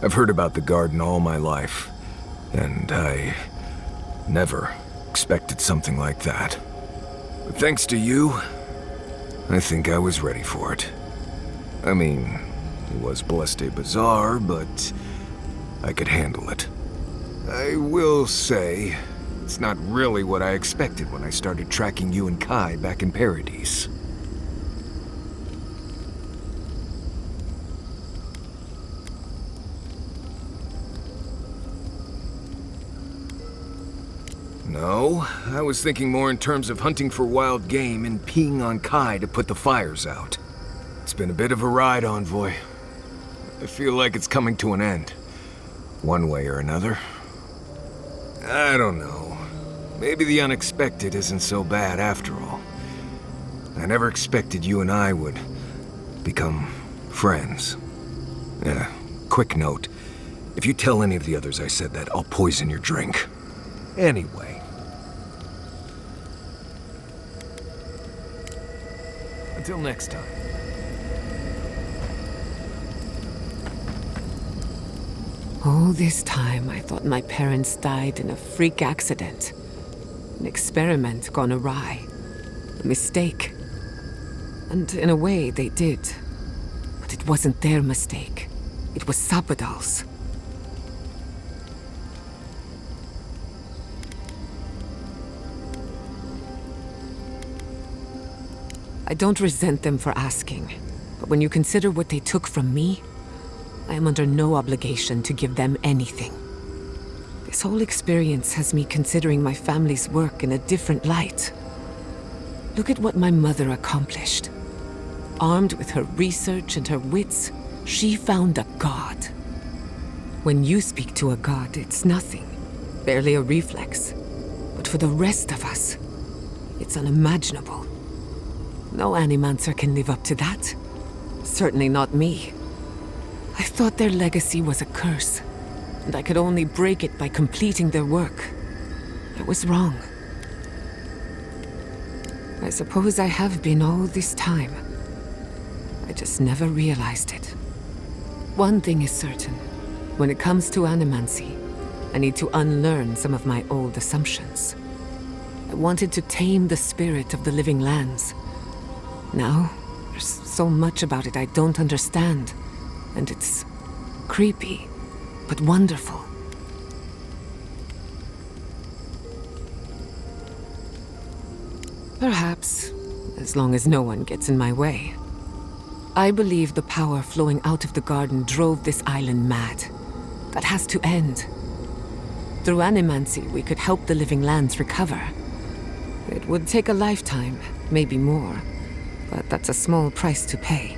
I've heard about the garden all my life, and I never expected something like that. But thanks to you, I think I was ready for it. I mean, it was blessed bizarre, but I could handle it. I will say, it's not really what I expected when I started tracking you and Kai back in Paradise. No, I was thinking more in terms of hunting for wild game and peeing on Kai to put the fires out. It's been a bit of a ride, Envoy. I feel like it's coming to an end. One way or another. I don't know. Maybe the unexpected isn't so bad after all. I never expected you and I would become friends. Yeah, quick note. If you tell any of the others I said that, I'll poison your drink. Anyway. Until next time. All this time, I thought my parents died in a freak accident. An experiment gone awry. A mistake. And in a way, they did. But it wasn't their mistake. It was Sabadal's. I don't resent them for asking, but when you consider what they took from me, I am under no obligation to give them anything. This whole experience has me considering my family's work in a different light. Look at what my mother accomplished. Armed with her research and her wits, she found a god. When you speak to a god, it's nothing, barely a reflex. But for the rest of us, it's unimaginable. No animancer can live up to that. Certainly not me. I thought their legacy was a curse, and I could only break it by completing their work. I was wrong. I suppose I have been all this time. I just never realized it. One thing is certain. When it comes to animancy, I need to unlearn some of my old assumptions. I wanted to tame the spirit of the living lands. Now, there's so much about it I don't understand, and it's creepy, but wonderful. Perhaps, as long as no one gets in my way. I believe the power flowing out of the garden drove this island mad. That has to end. Through animancy, we could help the living lands recover. It would take a lifetime, maybe more. But that's a small price to pay.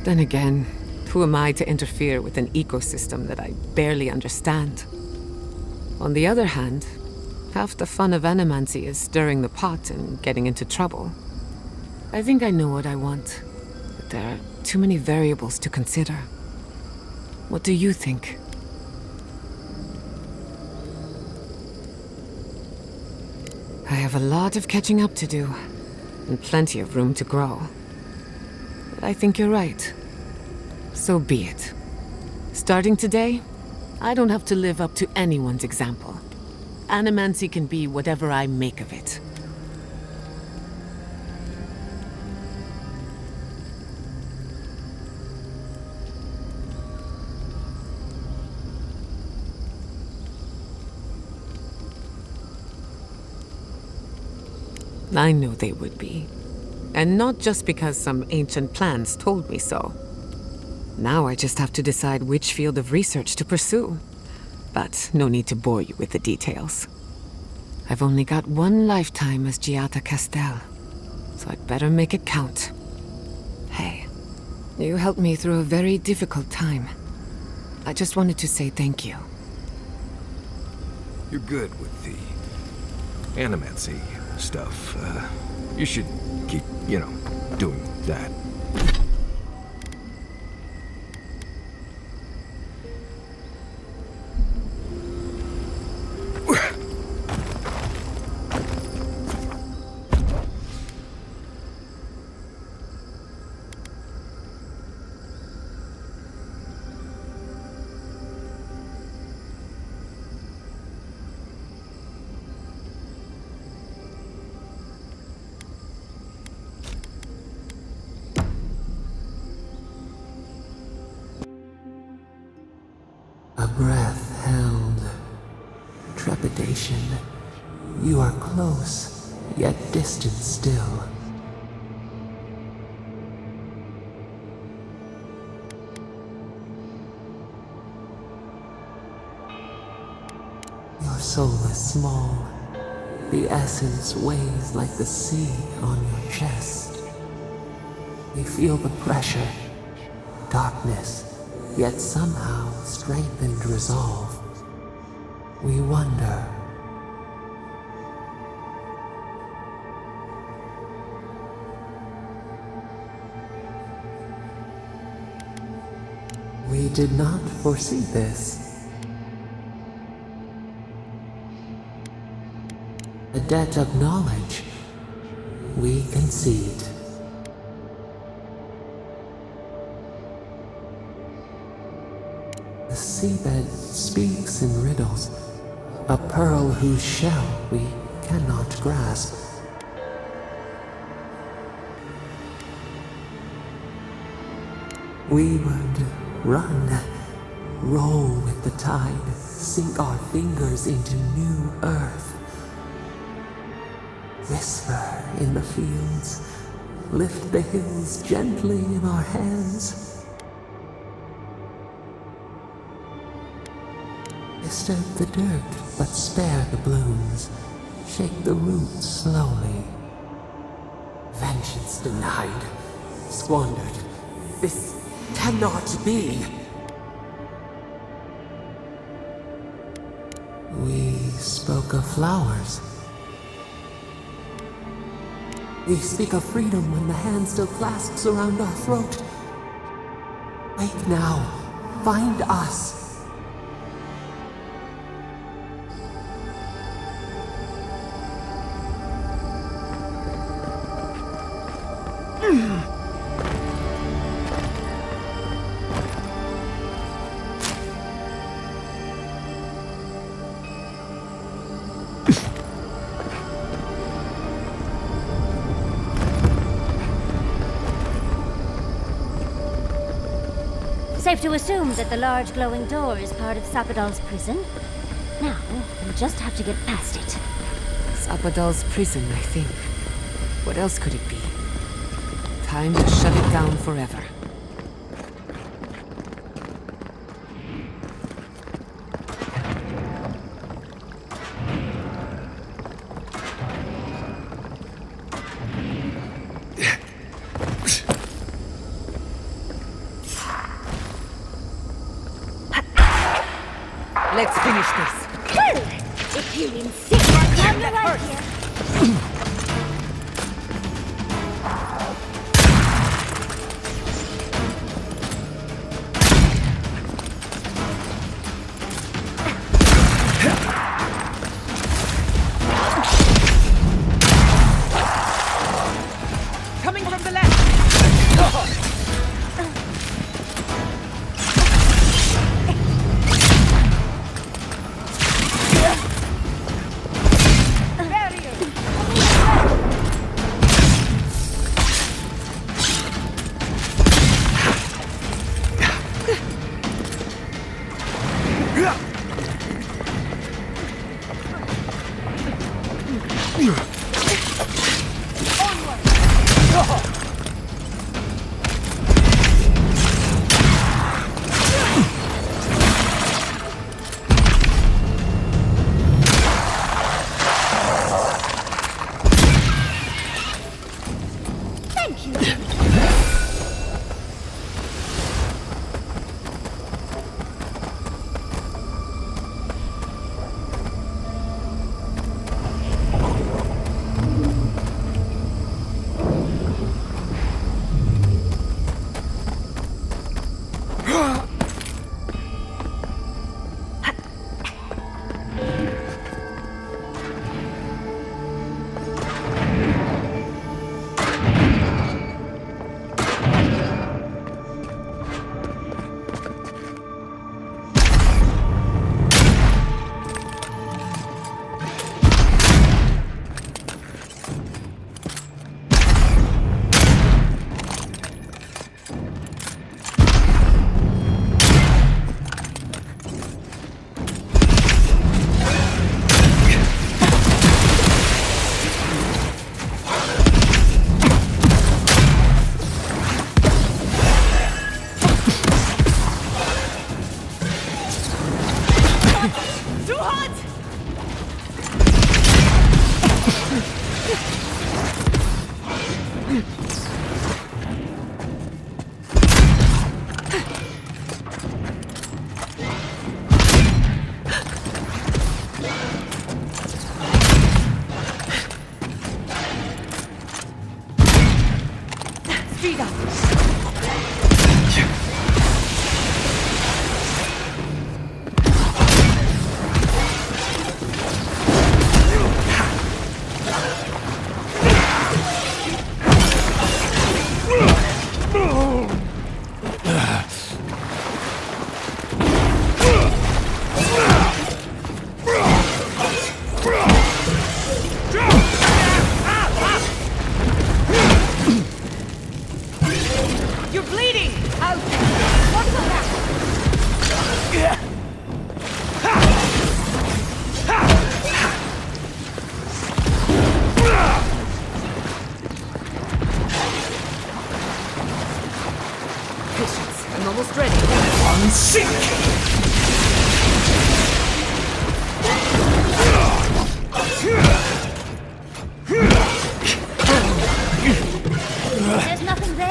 Then again, who am I to interfere with an ecosystem that I barely understand? On the other hand, half the fun of animancy is stirring the pot and getting into trouble. I think I know what I want, but there are too many variables to consider. What do you think? I have a lot of catching up to do. And plenty of room to grow. But I think you're right. So be it. Starting today, I don't have to live up to anyone's example. Animancy can be whatever I make of it. I knew they would be. And not just because some ancient plans told me so. Now I just have to decide which field of research to pursue. But no need to bore you with the details. I've only got one lifetime as Giata Castel, so I'd better make it count. Hey, you helped me through a very difficult time. I just wanted to say thank you. You're good with the animancy stuff. You should keep, doing that. You are close, yet distant still. Your soul is small. The essence weighs like the sea on your chest. We feel the pressure, darkness, yet somehow strengthened resolve. We wonder. We did not foresee this. A debt of knowledge, we concede. The seabed speaks in riddles, a pearl whose shell we cannot grasp. We would run, roll with the tide, sink our fingers into new earth. Whisper in the fields, lift the hills gently in our hands. Disturb the dirt, but spare the blooms. Shake the roots slowly. Vengeance denied, squandered. This cannot be. We spoke of flowers. We speak of freedom when the hand still clasps around our throat. Wake now. Find us. Safe to assume that the large glowing door is part of Sapadal's prison. Now, we'll just have to get past it. Sapadal's prison, I think. What else could it be? Time to shut it down forever. Let's finish this. If you insist, I'm right here. Coming from the left! There's nothing there.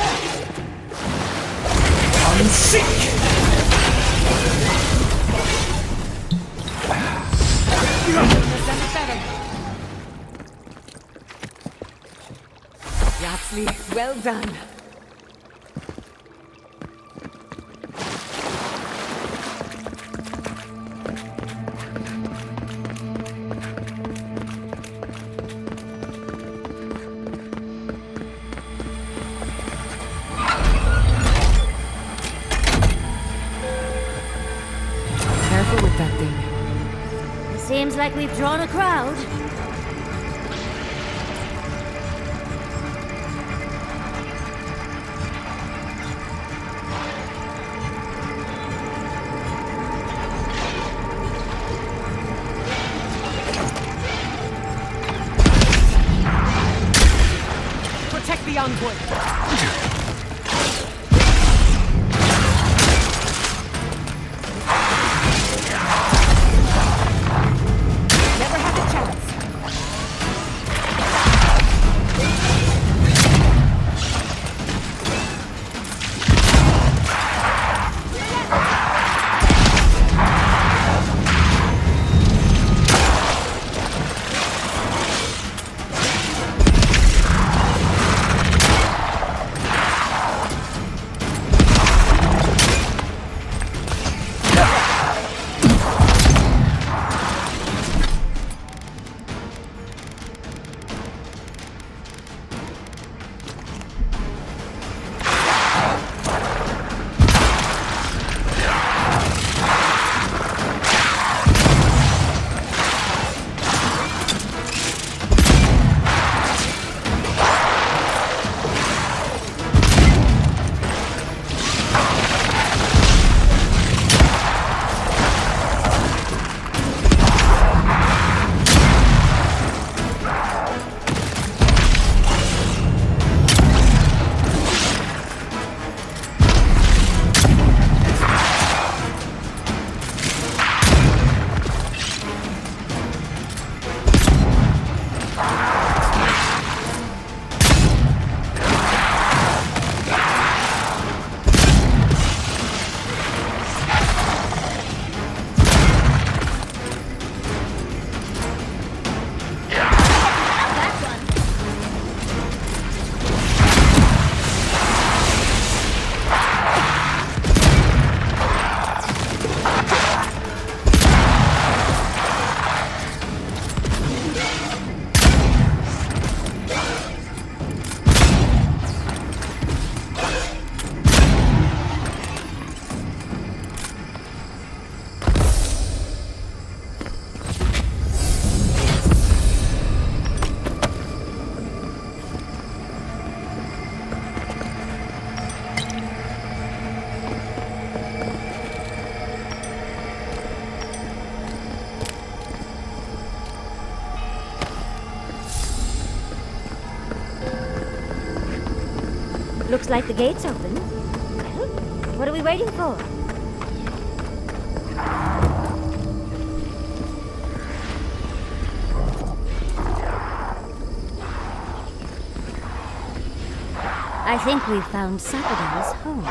Yaxley, well done. Careful with that thing. It seems like we've drawn a crowd. Protect the envoy. Never had a chance. Looks like the gate's open. Well, what are we waiting for? I think we've found Sapadal's home.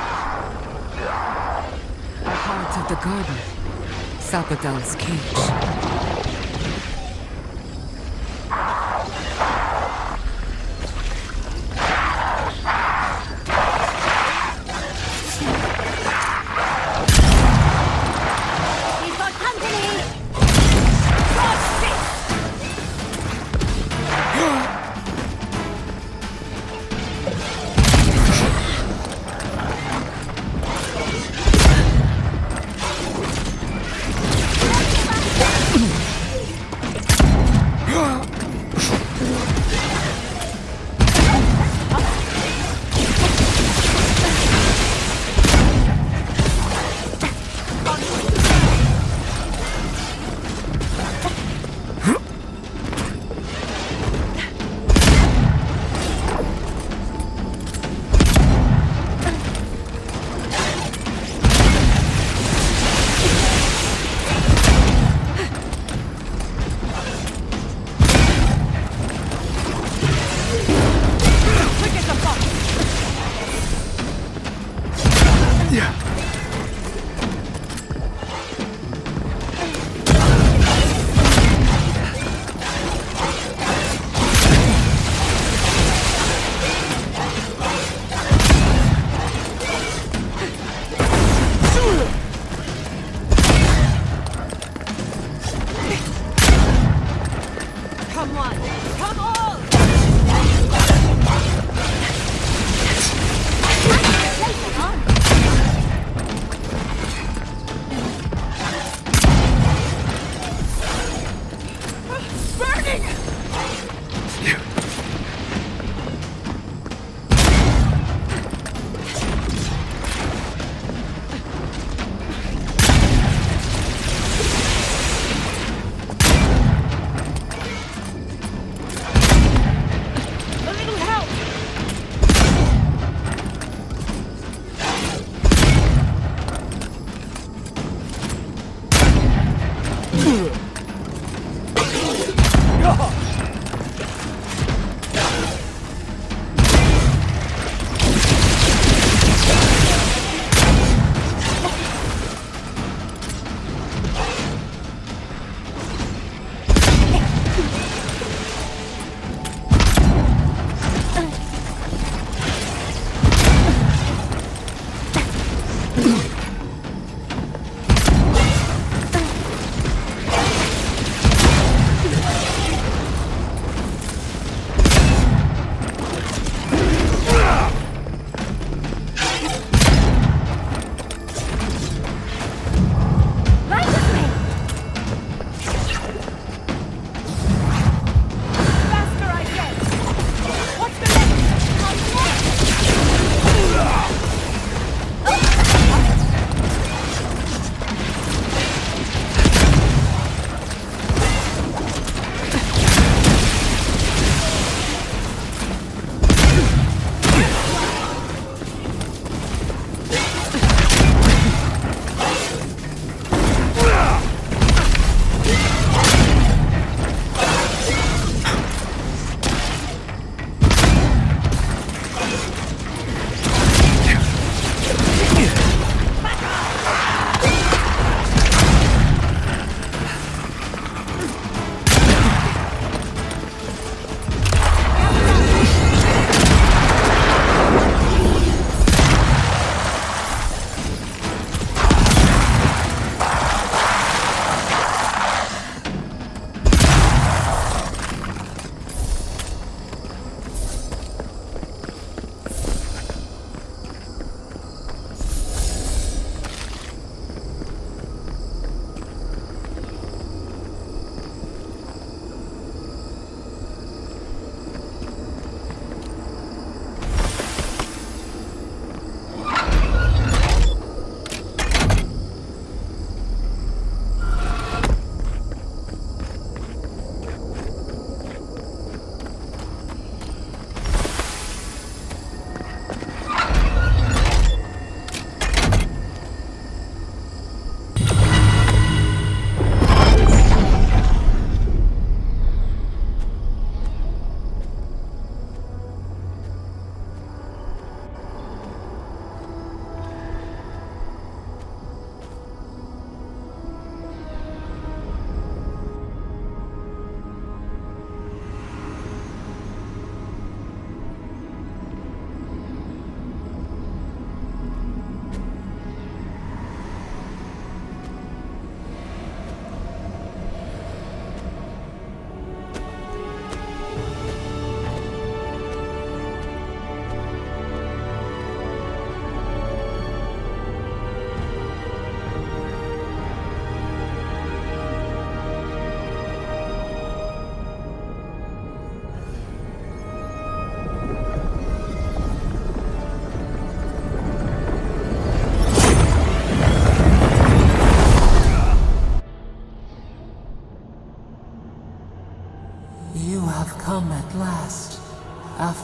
A part of the garden. Sapadal's cage.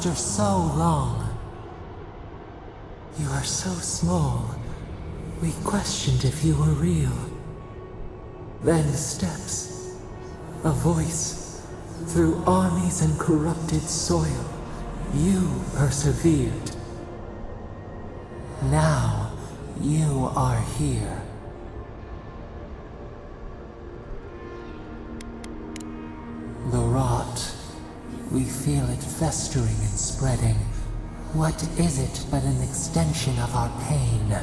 After so long. You are so small. We questioned if you were real. Then steps. A voice. Through armies and corrupted soil, you persevered. Now, you are here. The rot. We feel it festering and spreading. What is it but an extension of our pain?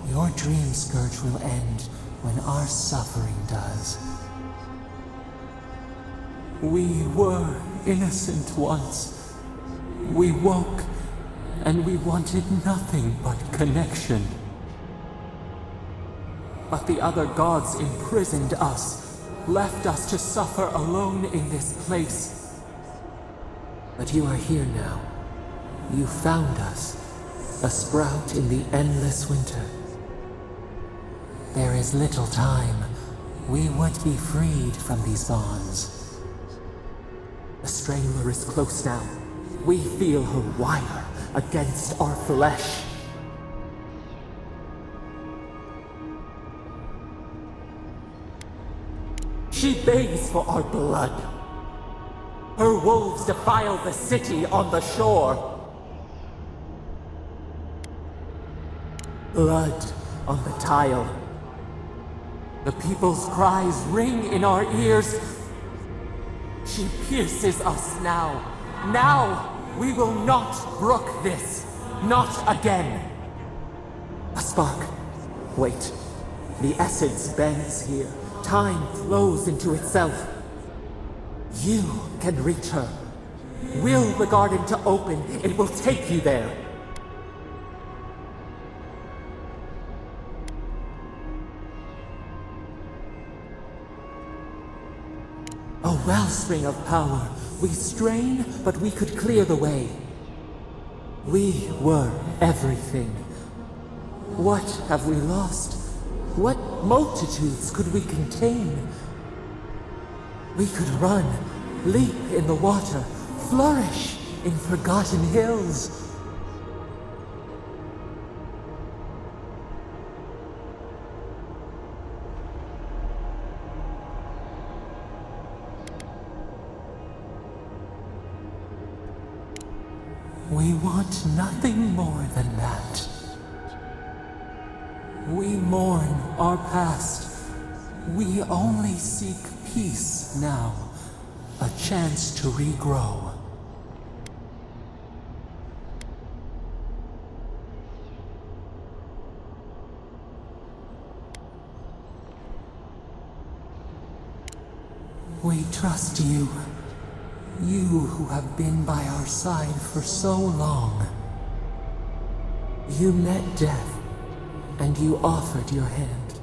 Your dream scourge will end when our suffering does. We were innocent once. We woke, and we wanted nothing but connection. But the other gods imprisoned us, left us to suffer alone in this place. But you are here now. You found us, a sprout in the endless winter. There is little time. We would be freed from these bonds. The Strangler is close now. We feel her wire against our flesh. She begs for our blood. Her wolves defile the city on the shore. Blood on the tile. The people's cries ring in our ears. She pierces us now. Now! We will not brook this. Not again. A spark. Wait. The essence bends here. Time flows into itself. You can reach her. Will the garden to open, it will take you there. A wellspring of power. We strain, but we could clear the way. We were everything. What have we lost? What multitudes could we contain? We could run, leap in the water, flourish in forgotten hills. We want nothing more than that. We mourn our past. We only seek peace now. A chance to regrow. We trust you. You who have been by our side for so long. You met death, and you offered your hand.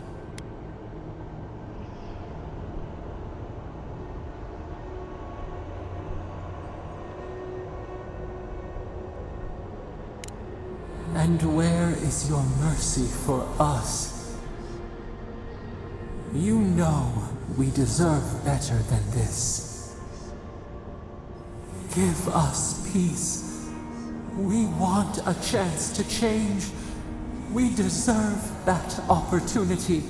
And where is your mercy for us? You know we deserve better than this. Give us peace. We want a chance to change. We deserve that opportunity.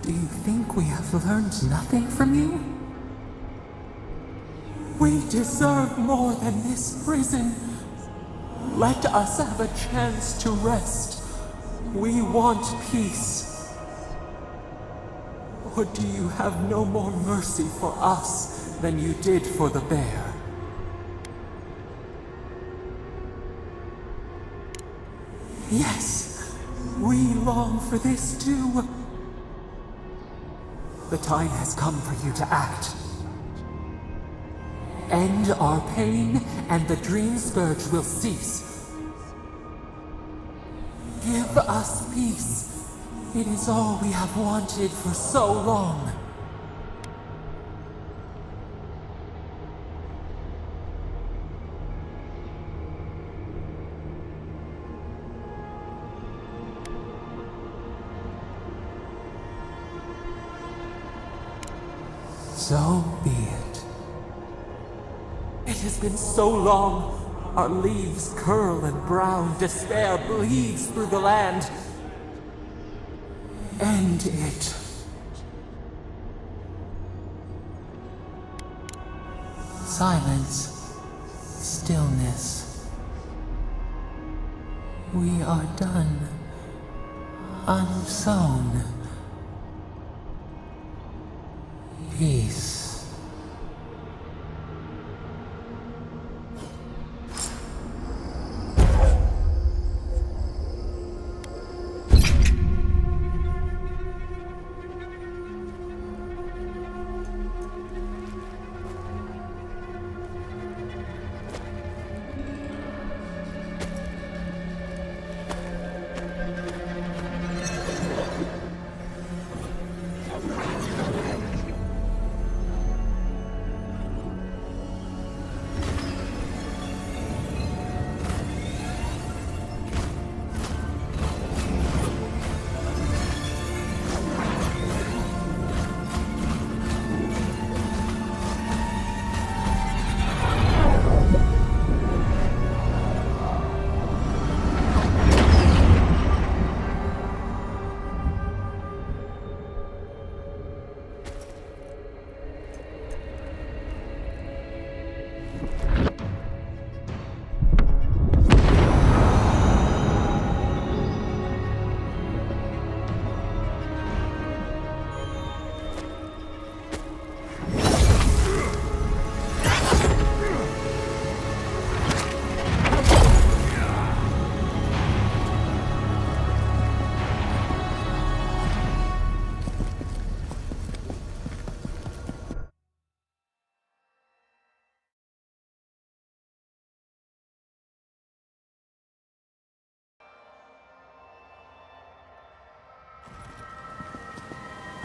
Do you think we have learned nothing from you? We deserve more than this prison. Let us have a chance to rest. We want peace. Or do you have no more mercy for us than you did for the bear? Yes, we long for this too. The time has come for you to act. End our pain, and the dream scourge will cease. Give us peace. It is all we have wanted for so long. So be it. It has been so long. Our leaves curl and brown. Despair bleeds through the land. End it. Silence. Stillness. We are done. Unsown. Peace.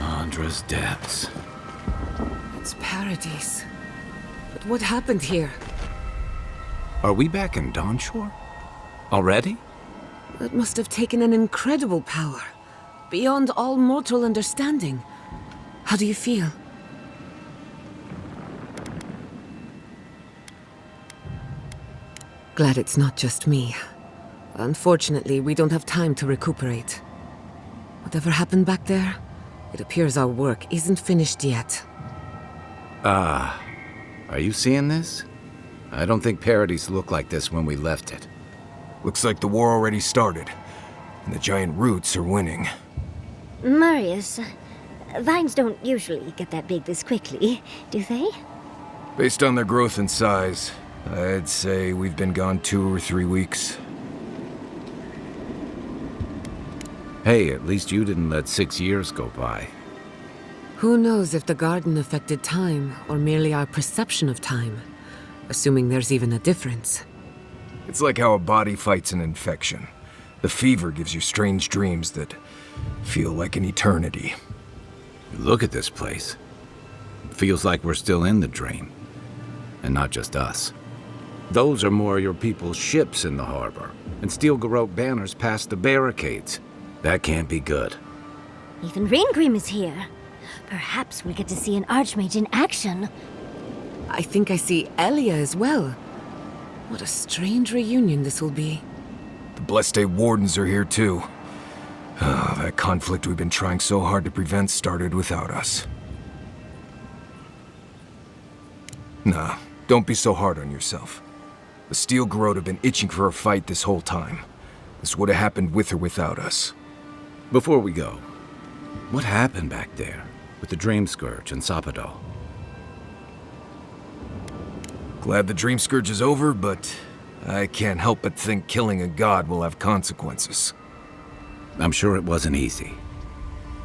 Andra's depths. It's paradise. But what happened here? Are we back in Dawnshore? Already? It must have taken an incredible power. Beyond all mortal understanding. How do you feel? Glad it's not just me. Unfortunately, we don't have time to recuperate. Whatever happened back there, it appears our work isn't finished yet. Are you seeing this? I don't think Paradise looked like this when we left it. Looks like the war already started, and the giant roots are winning. Marius, vines don't usually get that big this quickly, do they? Based on their growth and size, I'd say we've been gone 2 or 3 weeks. Hey, at least you didn't let 6 years go by. Who knows if the garden affected time, or merely our perception of time? Assuming there's even a difference. It's like how a body fights an infection. The fever gives you strange dreams that feel like an eternity. Look at this place. It feels like we're still in the dream. And not just us. Those are more your people's ships in the harbor, and steel garrote banners past the barricades. That can't be good. Even Reingrim is here. Perhaps we'll get to see an Archmage in action. I think I see Elia as well. What a strange reunion this will be. The Blessed Wardens are here too. That conflict we've been trying so hard to prevent started without us. Nah, don't be so hard on yourself. The Steel Garrote have been itching for a fight this whole time. This would have happened with or without us. Before we go, what happened back there with the Dream Scourge and Sapadal? Glad the Dream Scourge is over, but I can't help but think killing a god will have consequences. I'm sure it wasn't easy,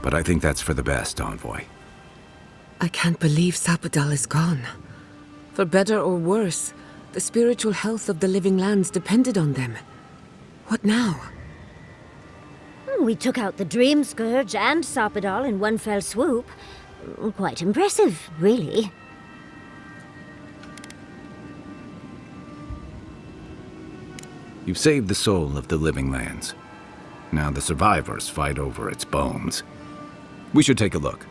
but I think that's for the best, Envoy. I can't believe Sapadal is gone. For better or worse, the spiritual health of the living lands depended on them. What now? We took out the Dream Scourge and Sapadal in one fell swoop. Quite impressive, really. You've saved the soul of the living lands. Now the survivors fight over its bones. We should take a look.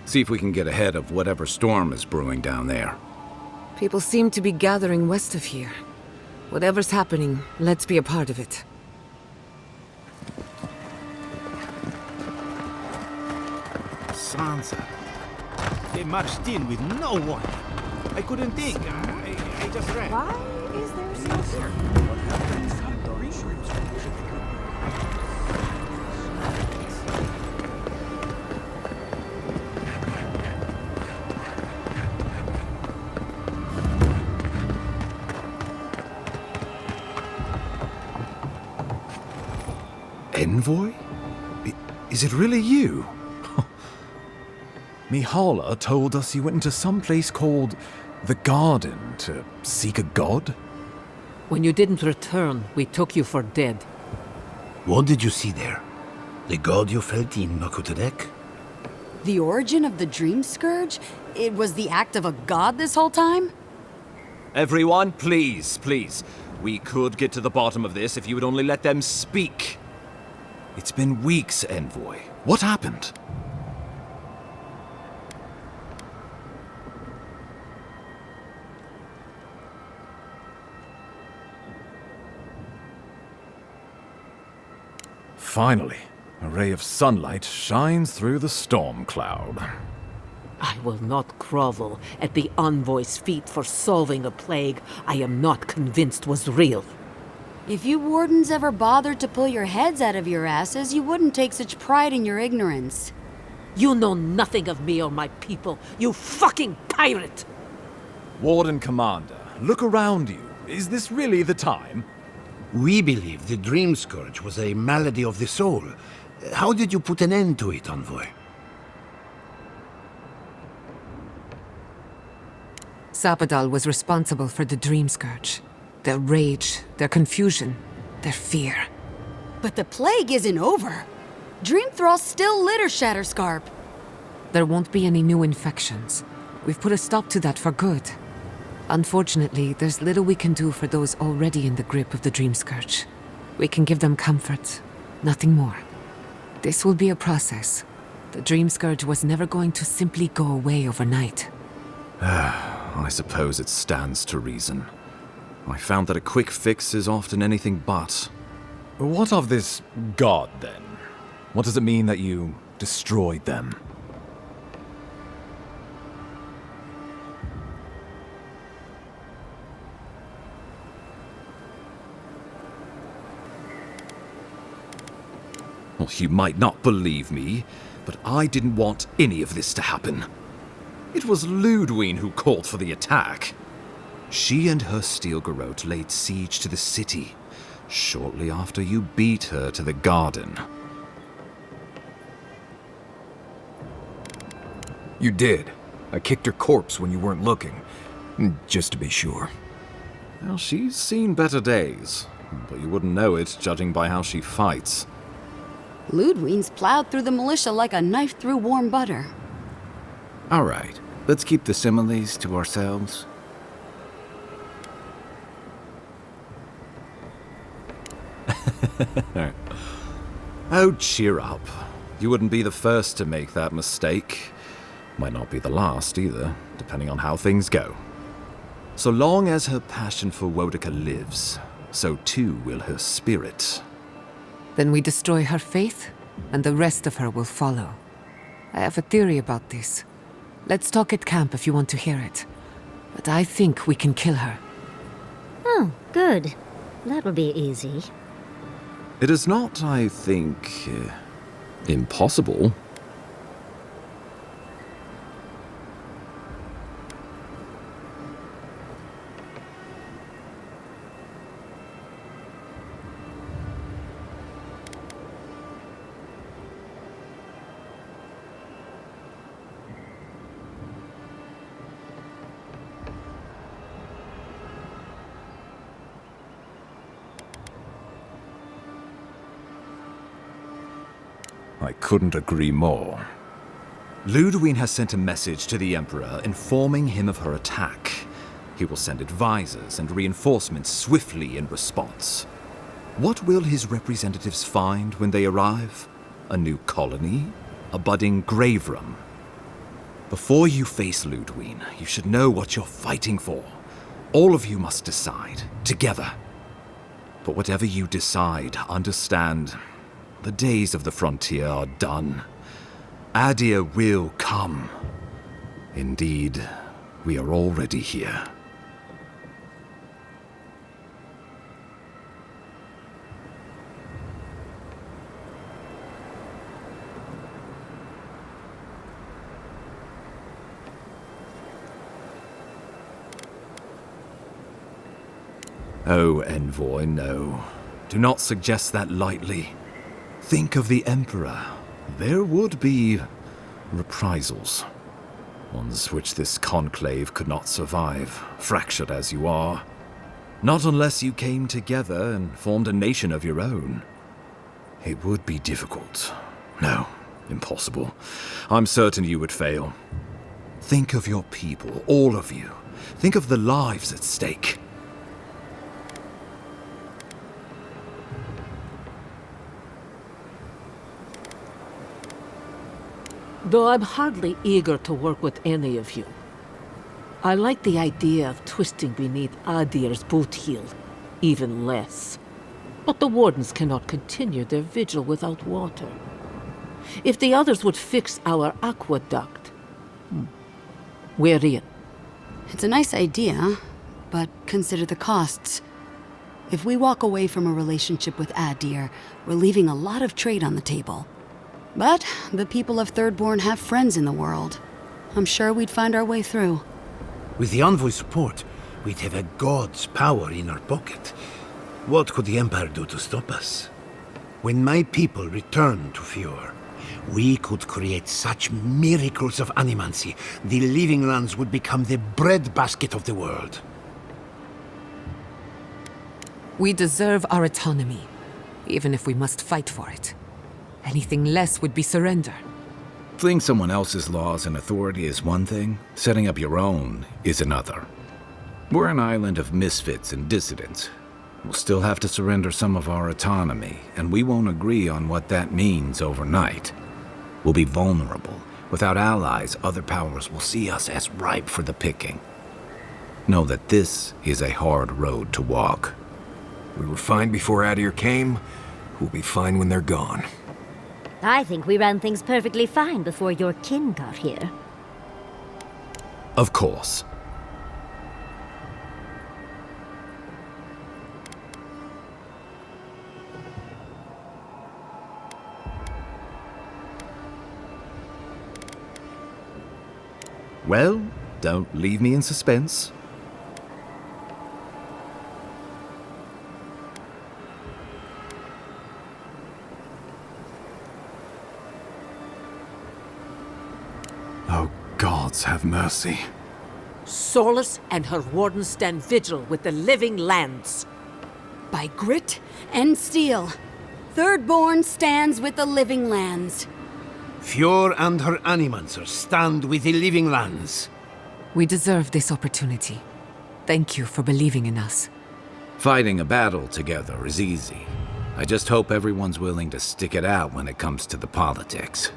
See if we can get ahead of whatever storm is brewing down there. People seem to be gathering west of here. Whatever's happening, let's be a part of it. Sansa. They marched in with no warning. I couldn't think. I just ran. Why is there smoke here? Envoy? Is it really you? Mihala told us you went into some place called the Garden to seek a god? When you didn't return, we took you for dead. What did you see there? The god you felt in Makutadek? The origin of the Dream Scourge? It was the act of a god this whole time? Everyone, please, please. We could get to the bottom of this if you would only let them speak. It's been weeks, Envoy. What happened? Finally, a ray of sunlight shines through the storm cloud. I will not grovel at the envoy's feet for solving a plague I am not convinced was real. If you wardens ever bothered to pull your heads out of your asses, you wouldn't take such pride in your ignorance. You know nothing of me or my people, you fucking pirate! Warden Commander, look around you. Is this really the time? We believe the Dream Scourge was a malady of the soul. How did you put an end to it, Envoy? Sapadal was responsible for the Dream Scourge. Their rage, their confusion, their fear. But the plague isn't over. Dream Thralls still litter Shatterscarp. There won't be any new infections. We've put a stop to that for good. Unfortunately, there's little we can do for those already in the grip of the Dream Scourge. We can give them comfort, nothing more. This will be a process. The Dream Scourge was never going to simply go away overnight. I suppose it stands to reason. I found that a quick fix is often anything but. What of this god, then? What does it mean that you destroyed them? Well, you might not believe me, but I didn't want any of this to happen. It was Lodwyn who called for the attack. She and her steel garrote laid siege to the city, shortly after you beat her to the garden. You did. I kicked her corpse when you weren't looking, just to be sure. Well, she's seen better days, but you wouldn't know it judging by how she fights. Lodwyn's plowed through the militia like a knife through warm butter. All right, let's keep the similes to ourselves. Oh, cheer up. You wouldn't be the first to make that mistake. Might not be the last either, depending on how things go. So long as her passion for Wodica lives, so too will her spirit. Then we destroy her faith, and the rest of her will follow. I have a theory about this. Let's talk at camp if you want to hear it. But I think we can kill her. Oh, good. That will be easy. It is not, I think, impossible. I couldn't agree more. Lodwyn has sent a message to the Emperor informing him of her attack. He will send advisors and reinforcements swiftly in response. What will his representatives find when they arrive? A new colony? A budding grave room? Before you face Lodwyn, you should know what you're fighting for. All of you must decide, together. But whatever you decide, understand, the days of the frontier are done. Adir will come. Indeed, we are already here. Oh, Envoy, no. Do not suggest that lightly. Think of the Emperor. There would be reprisals. Ones which this conclave could not survive, fractured as you are. Not unless you came together and formed a nation of your own. It would be difficult. No, impossible. I'm certain you would fail. Think of your people, all of you. Think of the lives at stake. Though I'm hardly eager to work with any of you, I like the idea of twisting beneath Adir's boot heel even less. But the wardens cannot continue their vigil without water. If the others would fix our aqueduct, we're in. It's a nice idea, but consider the costs. If we walk away from a relationship with Adir, we're leaving a lot of trade on the table. But the people of Thirdborn have friends in the world. I'm sure we'd find our way through. With the Envoy's support, we'd have a god's power in our pocket. What could the Empire do to stop us? When my people return to Fjord, we could create such miracles of animancy, the Living Lands would become the breadbasket of the world. We deserve our autonomy, even if we must fight for it. Anything less would be surrender. Fleeing someone else's laws and authority is one thing, setting up your own is another. We're an island of misfits and dissidents. We'll still have to surrender some of our autonomy, and we won't agree on what that means overnight. We'll be vulnerable. Without allies, other powers will see us as ripe for the picking. Know that this is a hard road to walk. We were fine before Adir came. We'll be fine when they're gone. I think we ran things perfectly fine before your kin got here. Of course. Well, don't leave me in suspense. Oh, gods have mercy. Solus and her wardens stand vigil with the Living Lands. By grit and steel, Thirdborn stands with the Living Lands. Fjord and her animancers stand with the Living Lands. We deserve this opportunity. Thank you for believing in us. Fighting a battle together is easy. I just hope everyone's willing to stick it out when it comes to the politics.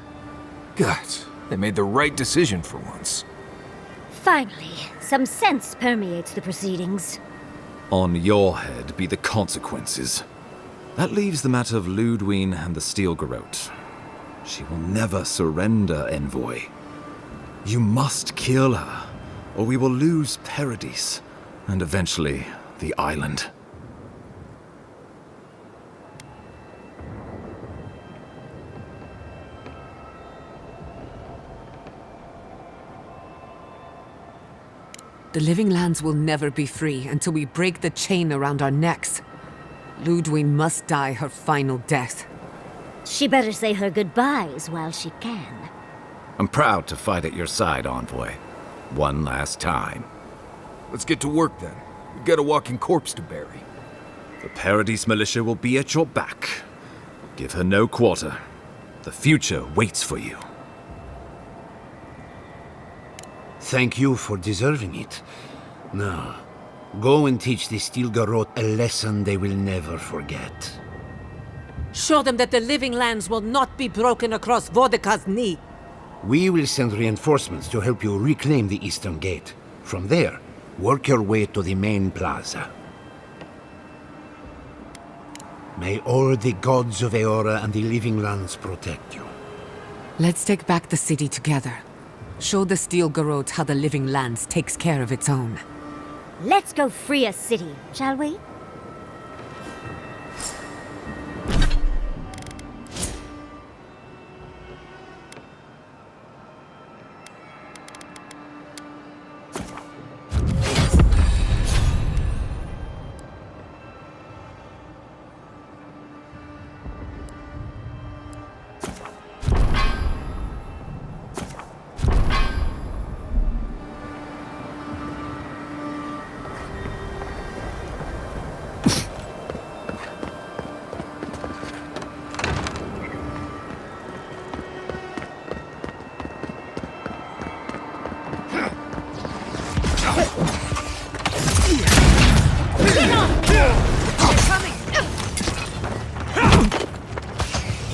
Gods, they made the right decision for once. Finally, some sense permeates the proceedings. On your head be the consequences. That leaves the matter of Lodwyn and the Steel Garrote. She will never surrender, Envoy. You must kill her, or we will lose Paradise, and eventually the island. The Living Lands will never be free until we break the chain around our necks. Lodwyn must die her final death. She better say her goodbyes while she can. I'm proud to fight at your side, Envoy. One last time. Let's get to work then. We've got a walking corpse to bury. The Paradise militia will be at your back. Give her no quarter. The future waits for you. Thank you for deserving it. Now, go and teach the Steel Garrote a lesson they will never forget. Show them that the Living Lands will not be broken across Vodka's knee. We will send reinforcements to help you reclaim the Eastern Gate. From there, work your way to the main plaza. May all the gods of Eora and the living lands protect you. Let's take back the city together. Show the Steel Garrote how the living lands takes care of its own. Let's go free a city, shall we?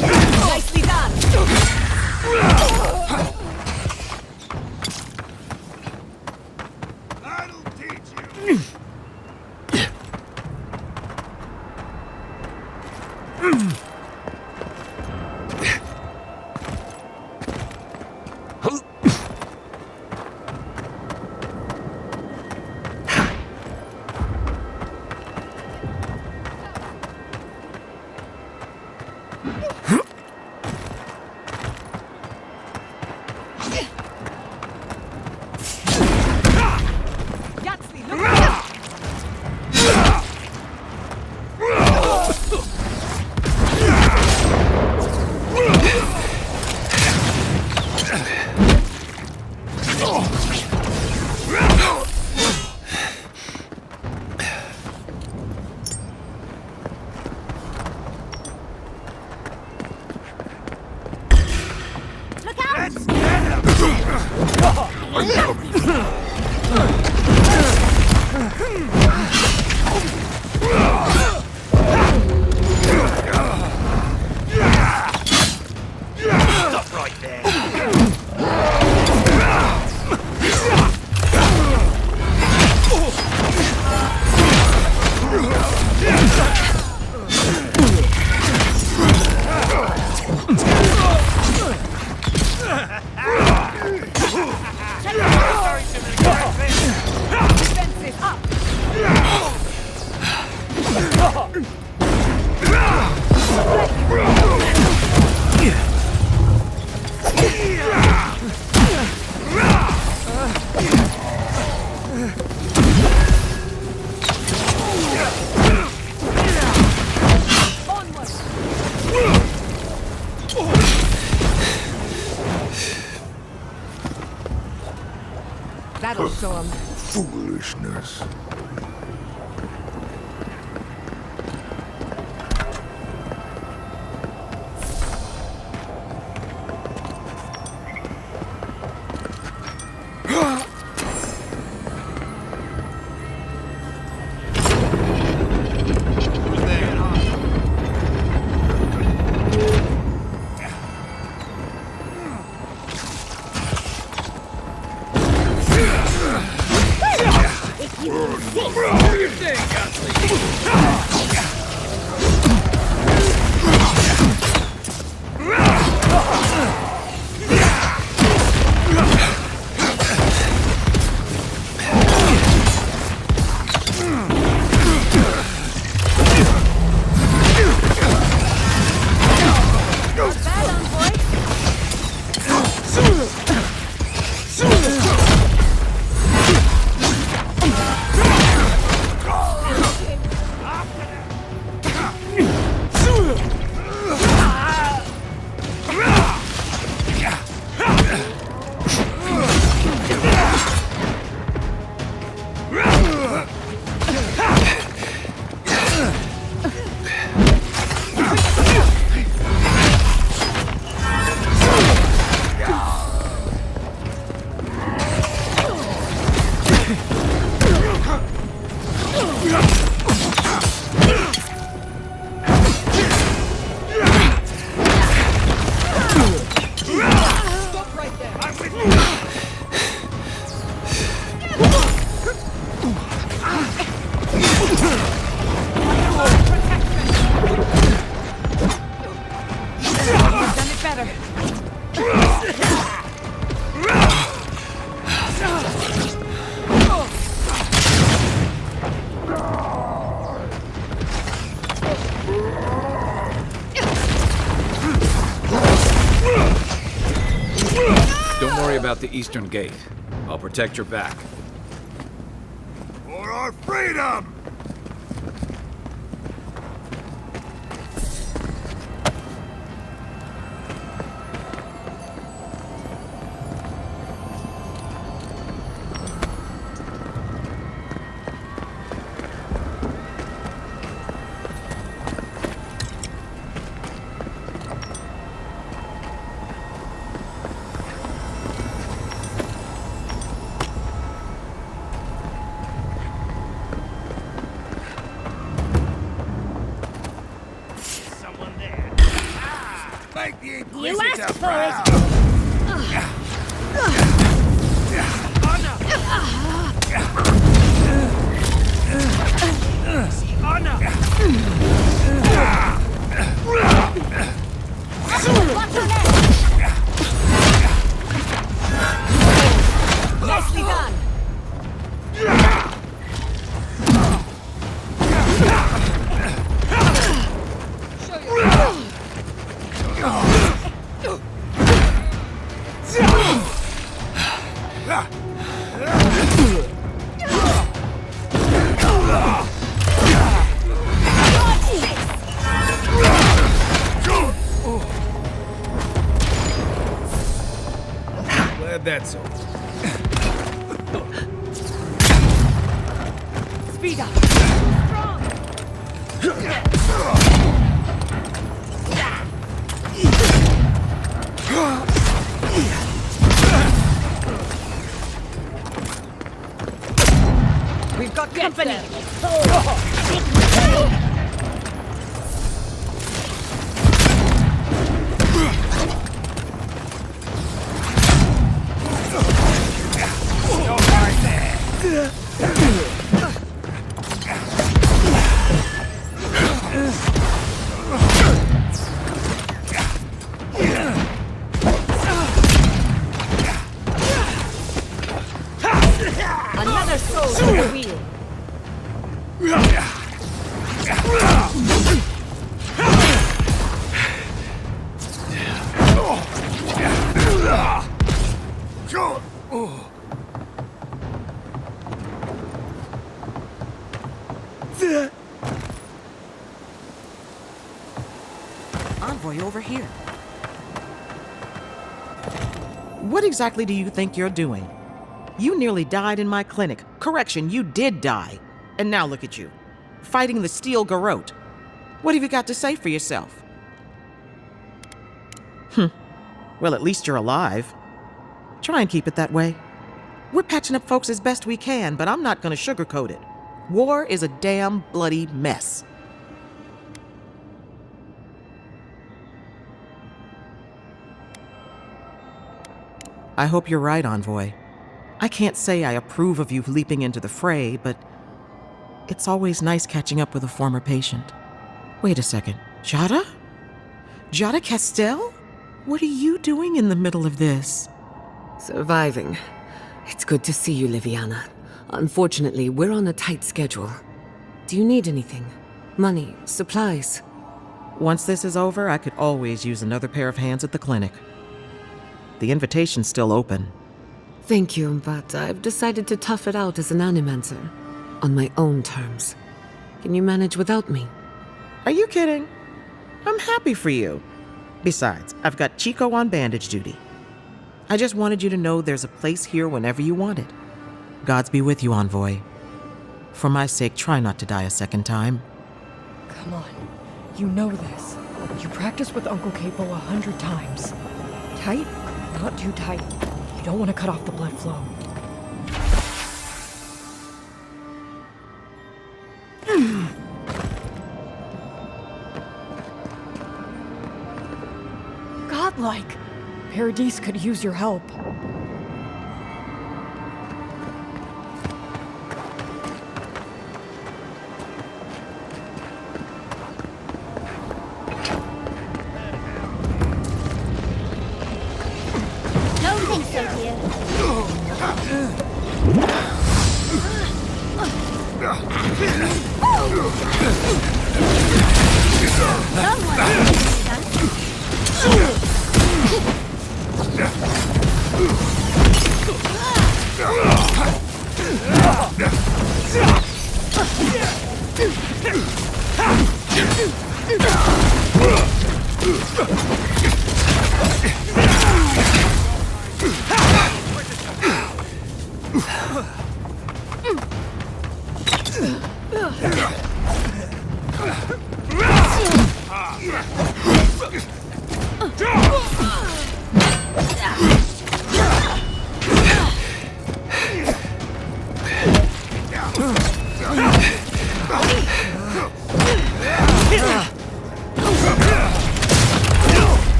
Nicely done! That'll teach you. Stop right there! That'll show 'em. Foolishness. If you better. Don't worry about the eastern gate. I'll protect your back. For our freedom! Make the Inquisitor You asked for proud. Watch your neck! Nicely done! Glad that's over. Speed up. We've got company. Another soul to the wheel. Envoy over here. What exactly do you think you're doing? You nearly died in my clinic. Correction, you did die. And now look at you, fighting the steel garrote. What have you got to say for yourself? Well, at least you're alive. Try and keep it that way. We're patching up folks as best we can, but I'm not gonna sugarcoat it. War is a damn bloody mess. I hope you're right, Envoy. I can't say I approve of you leaping into the fray, but it's always nice catching up with a former patient. Wait a second. Jada? Jada Castell? What are you doing in the middle of this? Surviving. It's good to see you, Liviana. Unfortunately, we're on a tight schedule. Do you need anything? Money? Supplies? Once this is over, I could always use another pair of hands at the clinic. The invitation's still open. Thank you, but I've decided to tough it out as an animancer. On my own terms. Can you manage without me? Are you kidding? I'm happy for you. Besides, I've got Chico on bandage duty. I just wanted you to know there's a place here whenever you want it. Gods be with you, Envoy. For my sake, try not to die a second time. Come on. You know this. You practiced with Uncle Capo 100 times. Tight? Not too tight. You don't want to cut off the blood flow. Godlike! Paradis could use your help. so, dear.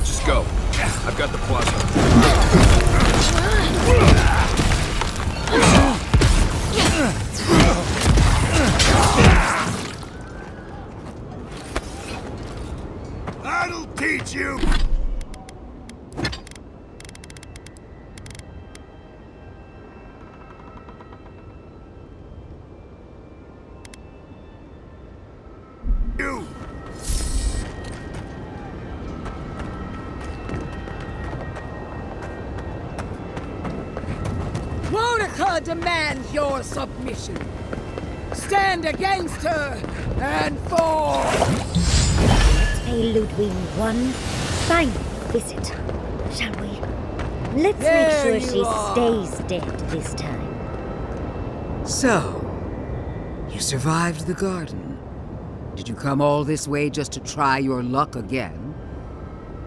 Just go. I've got the plasma. That'll teach you! You! Monica demands your submission. Stand against her and fall! Let's pay Lodwyn one final visit, shall we? Let's There make sure you she are. stays dead this time. So, you survived the garden. Did you come all this way just to try your luck again?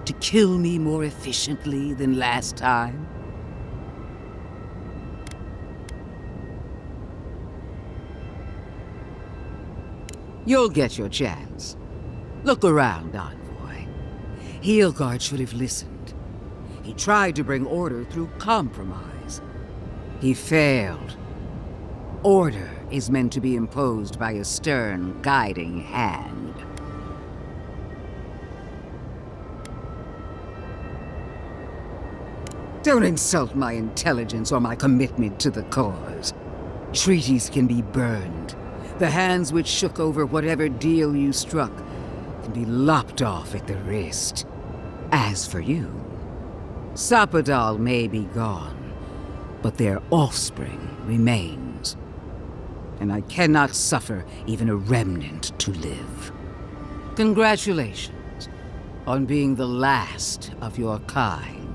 To kill me more efficiently than last time? You'll get your chance. Look around, Envoy. Heelguard should have listened. He tried to bring order through compromise. He failed. Order is meant to be imposed by a stern, guiding hand. Don't insult my intelligence or my commitment to the cause. Treaties can be burned. The hands which shook over whatever deal you struck can be lopped off at the wrist. As for you, Sapadal may be gone, but their offspring remains. And I cannot suffer even a remnant to live. Congratulations on being the last of your kind.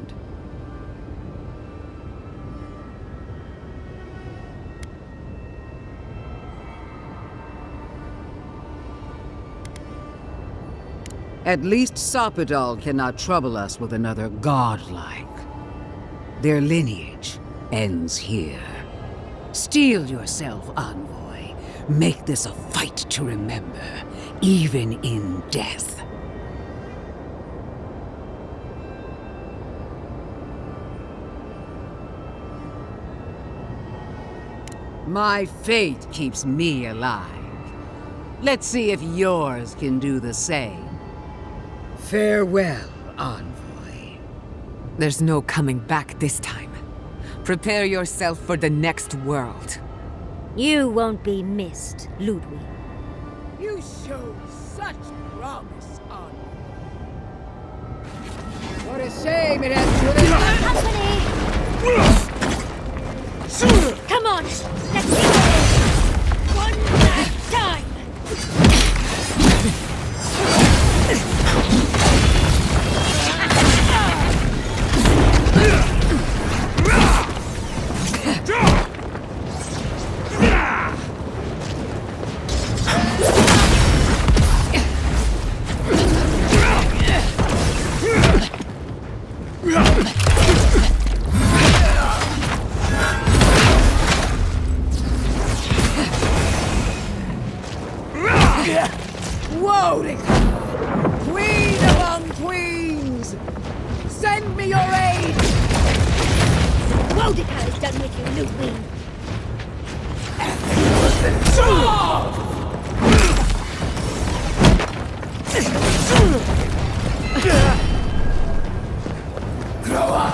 At least Sapadal cannot trouble us with another godlike. Their lineage ends here. Steel yourself, Envoy. Make this a fight to remember, even in death. My fate keeps me alive. Let's see if yours can do the same. Farewell, Envoy. There's no coming back this time. Prepare yourself for the next world. You won't be missed, Lodwyn. You showed such promise, Envoy. What a shame it has Company! Come on! Let's see one last time! Woden! Queen among queens! Send me your aid! Wodika is done with you, Lodwyn. Throw up!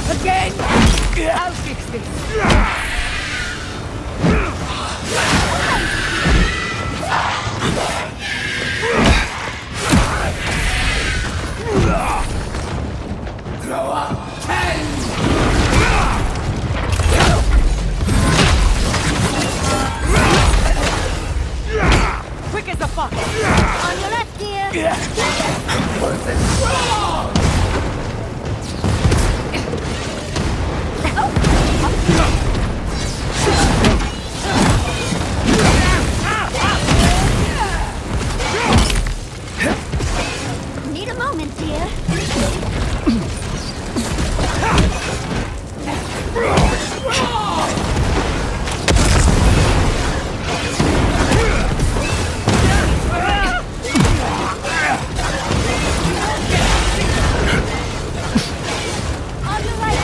Again! I'll fix this. Throw up 10! Quick as a fox! On your left, dear! Need a moment, dear. On your right.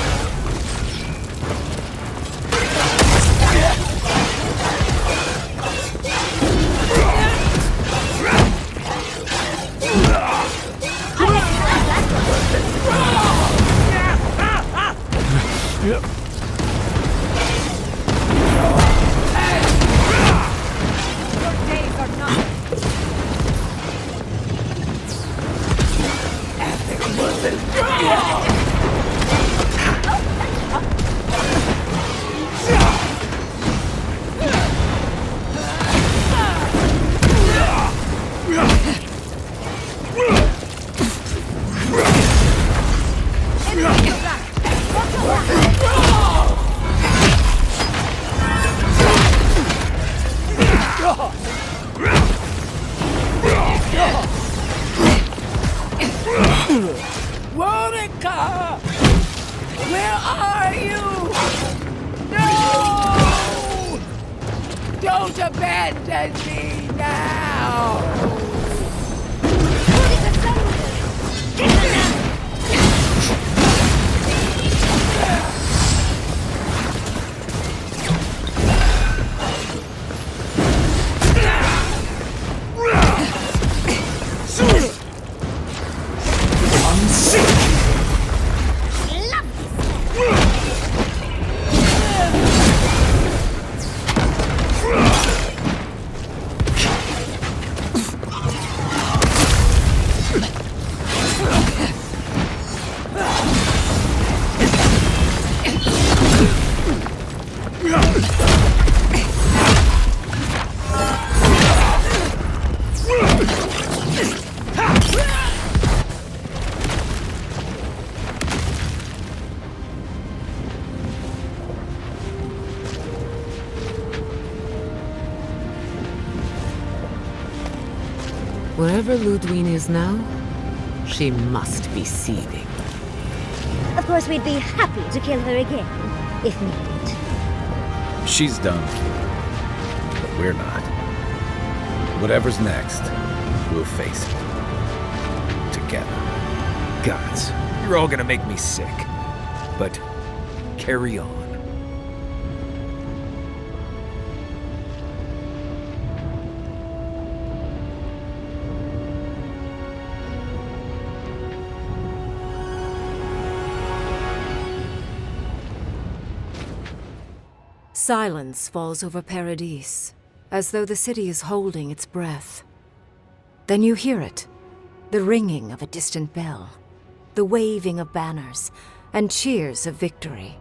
Wonica! Where are you? No! Don't abandon me now! Wherever Lodwyn is now, she must be seething. Of course, we'd be happy to kill her again, if needed. She's done. But we're not. Whatever's next, we'll face it. Together. Gods, you're all gonna make me sick. But carry on. Silence falls over Paradis, as though the city is holding its breath. Then you hear it, the ringing of a distant bell, the waving of banners, and cheers of victory.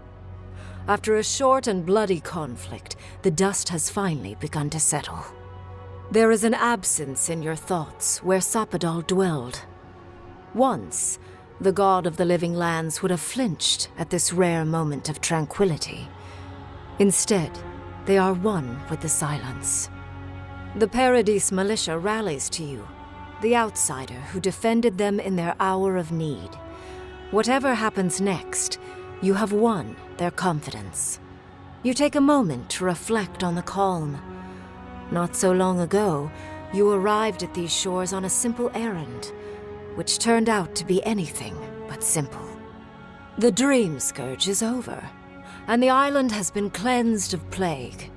After a short and bloody conflict, the dust has finally begun to settle. There is an absence in your thoughts where Sapadal dwelled. Once, the god of the living lands would have flinched at this rare moment of tranquility. Instead, they are one with the silence. The Paradis militia rallies to you, the outsider who defended them in their hour of need. Whatever happens next, you have won their confidence. You take a moment to reflect on the calm. Not so long ago, you arrived at these shores on a simple errand, which turned out to be anything but simple. The dream scourge is over, and the island has been cleansed of plague.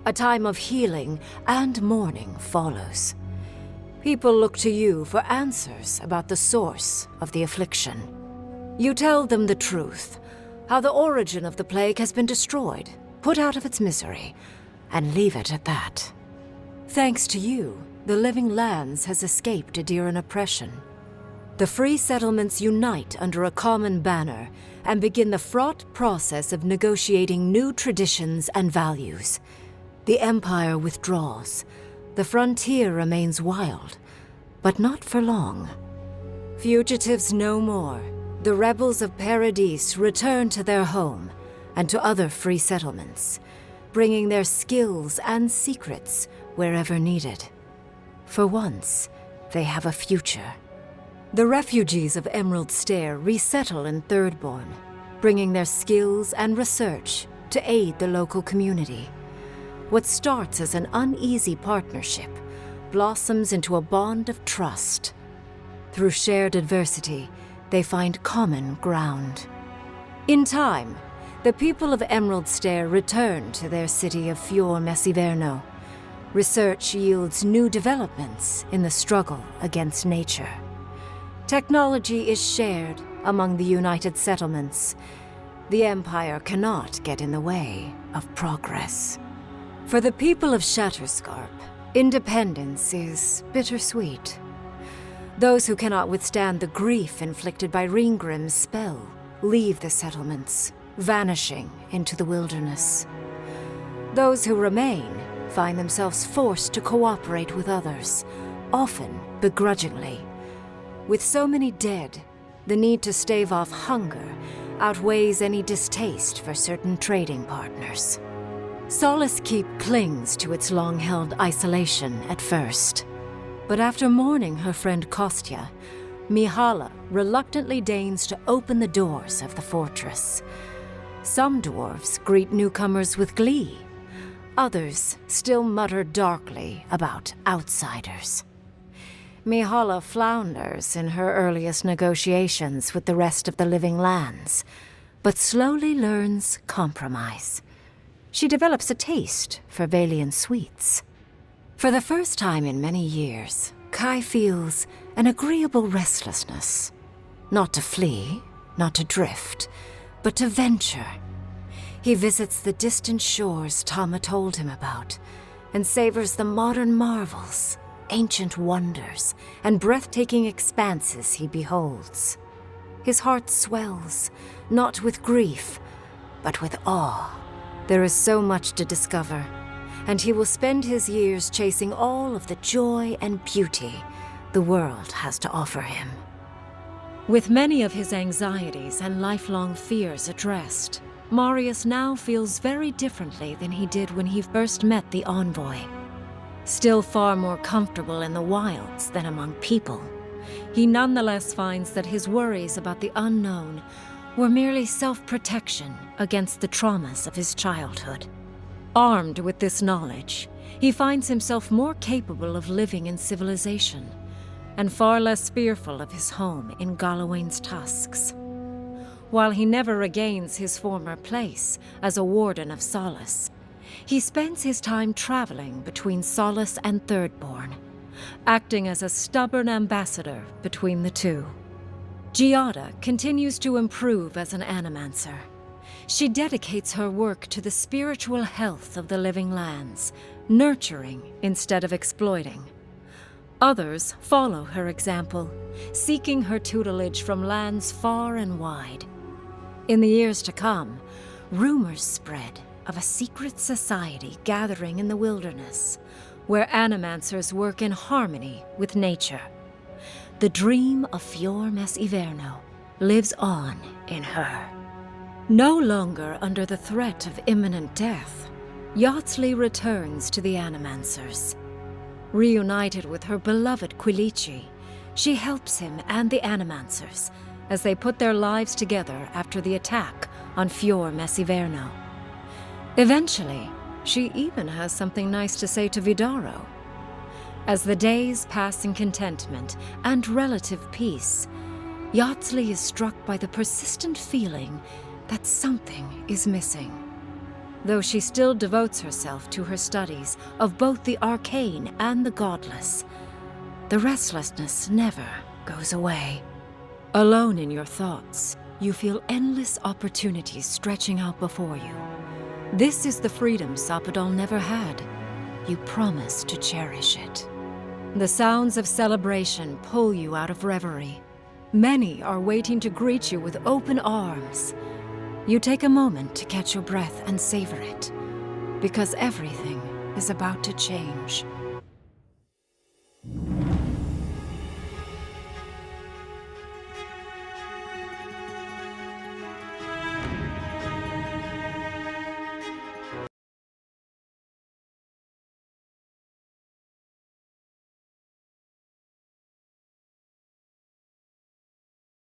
A time of healing and mourning follows. People look to you for answers about the source of the affliction. You tell them the truth, how the origin of the plague has been destroyed, put out of its misery, and leave it at that. Thanks to you, the living lands has escaped Adiran oppression. The free settlements unite under a common banner and begin the fraught process of negotiating new traditions and values. The Empire withdraws. The frontier remains wild, but not for long. Fugitives no more. The rebels of Paradis return to their home and to other free settlements, bringing their skills and secrets wherever needed. For once, they have a future. The refugees of Emerald Stair resettle in Thirdborn, bringing their skills and research to aid the local community. What starts as an uneasy partnership blossoms into a bond of trust. Through shared adversity, they find common ground. In time, the people of Emerald Stair return to their city of Fior Messiverno. Research yields new developments in the struggle against nature. Technology is shared among the united settlements. The Empire cannot get in the way of progress. For the people of Shatterscarp, independence is bittersweet. Those who cannot withstand the grief inflicted by Ringgrim's spell leave the settlements, vanishing into the wilderness. Those who remain find themselves forced to cooperate with others, often begrudgingly. With so many dead, the need to stave off hunger outweighs any distaste for certain trading partners. Solace Keep clings to its long-held isolation at first. But after mourning her friend Kostya, Mihala reluctantly deigns to open the doors of the fortress. Some dwarves greet newcomers with glee. Others still mutter darkly about outsiders. Mihala flounders in her earliest negotiations with the rest of the living lands, but slowly learns compromise. She develops a taste for Valian sweets. For the first time in many years, Kai feels an agreeable restlessness. Not to flee, not to drift, but to venture. He visits the distant shores Tama told him about, and savors the modern marvels, ancient wonders, and breathtaking expanses he beholds. His heart swells, not with grief, but with awe. There is so much to discover, and he will spend his years chasing all of the joy and beauty the world has to offer him. With many of his anxieties and lifelong fears addressed, Marius now feels very differently than he did when he first met the envoy. Still far more comfortable in the wilds than among people, he nonetheless finds that his worries about the unknown were merely self-protection against the traumas of his childhood. Armed with this knowledge, he finds himself more capable of living in civilization, and far less fearful of his home in Galawain's tusks. While he never regains his former place as a Warden of Solace, he spends his time traveling between Solace and Thirdborn, acting as a stubborn ambassador between the two. Giada continues to improve as an animancer, She dedicates her work to the spiritual health of the living lands, nurturing instead of exploiting. Others follow her example, seeking her tutelage from lands far and wide. In the years to come, rumors spread of a secret society gathering in the wilderness, where animancers work in harmony with nature. The dream of Fior Mes Iverno lives on in her. No longer under the threat of imminent death, Yardsley returns to the Animancers. Reunited with her beloved Quilici, she helps him and the Animancers as they put their lives together after the attack on Fior Mes Iverno. Eventually, she even has something nice to say to Vidaro. As the days pass in contentment and relative peace, Yardsley is struck by the persistent feeling that something is missing. Though she still devotes herself to her studies of both the arcane and the godless, the restlessness never goes away. Alone in your thoughts, you feel endless opportunities stretching out before you. This is the freedom Sapadal never had. You promise to cherish it. The sounds of celebration pull you out of reverie. Many are waiting to greet you with open arms. You take a moment to catch your breath and savor it, because everything is about to change.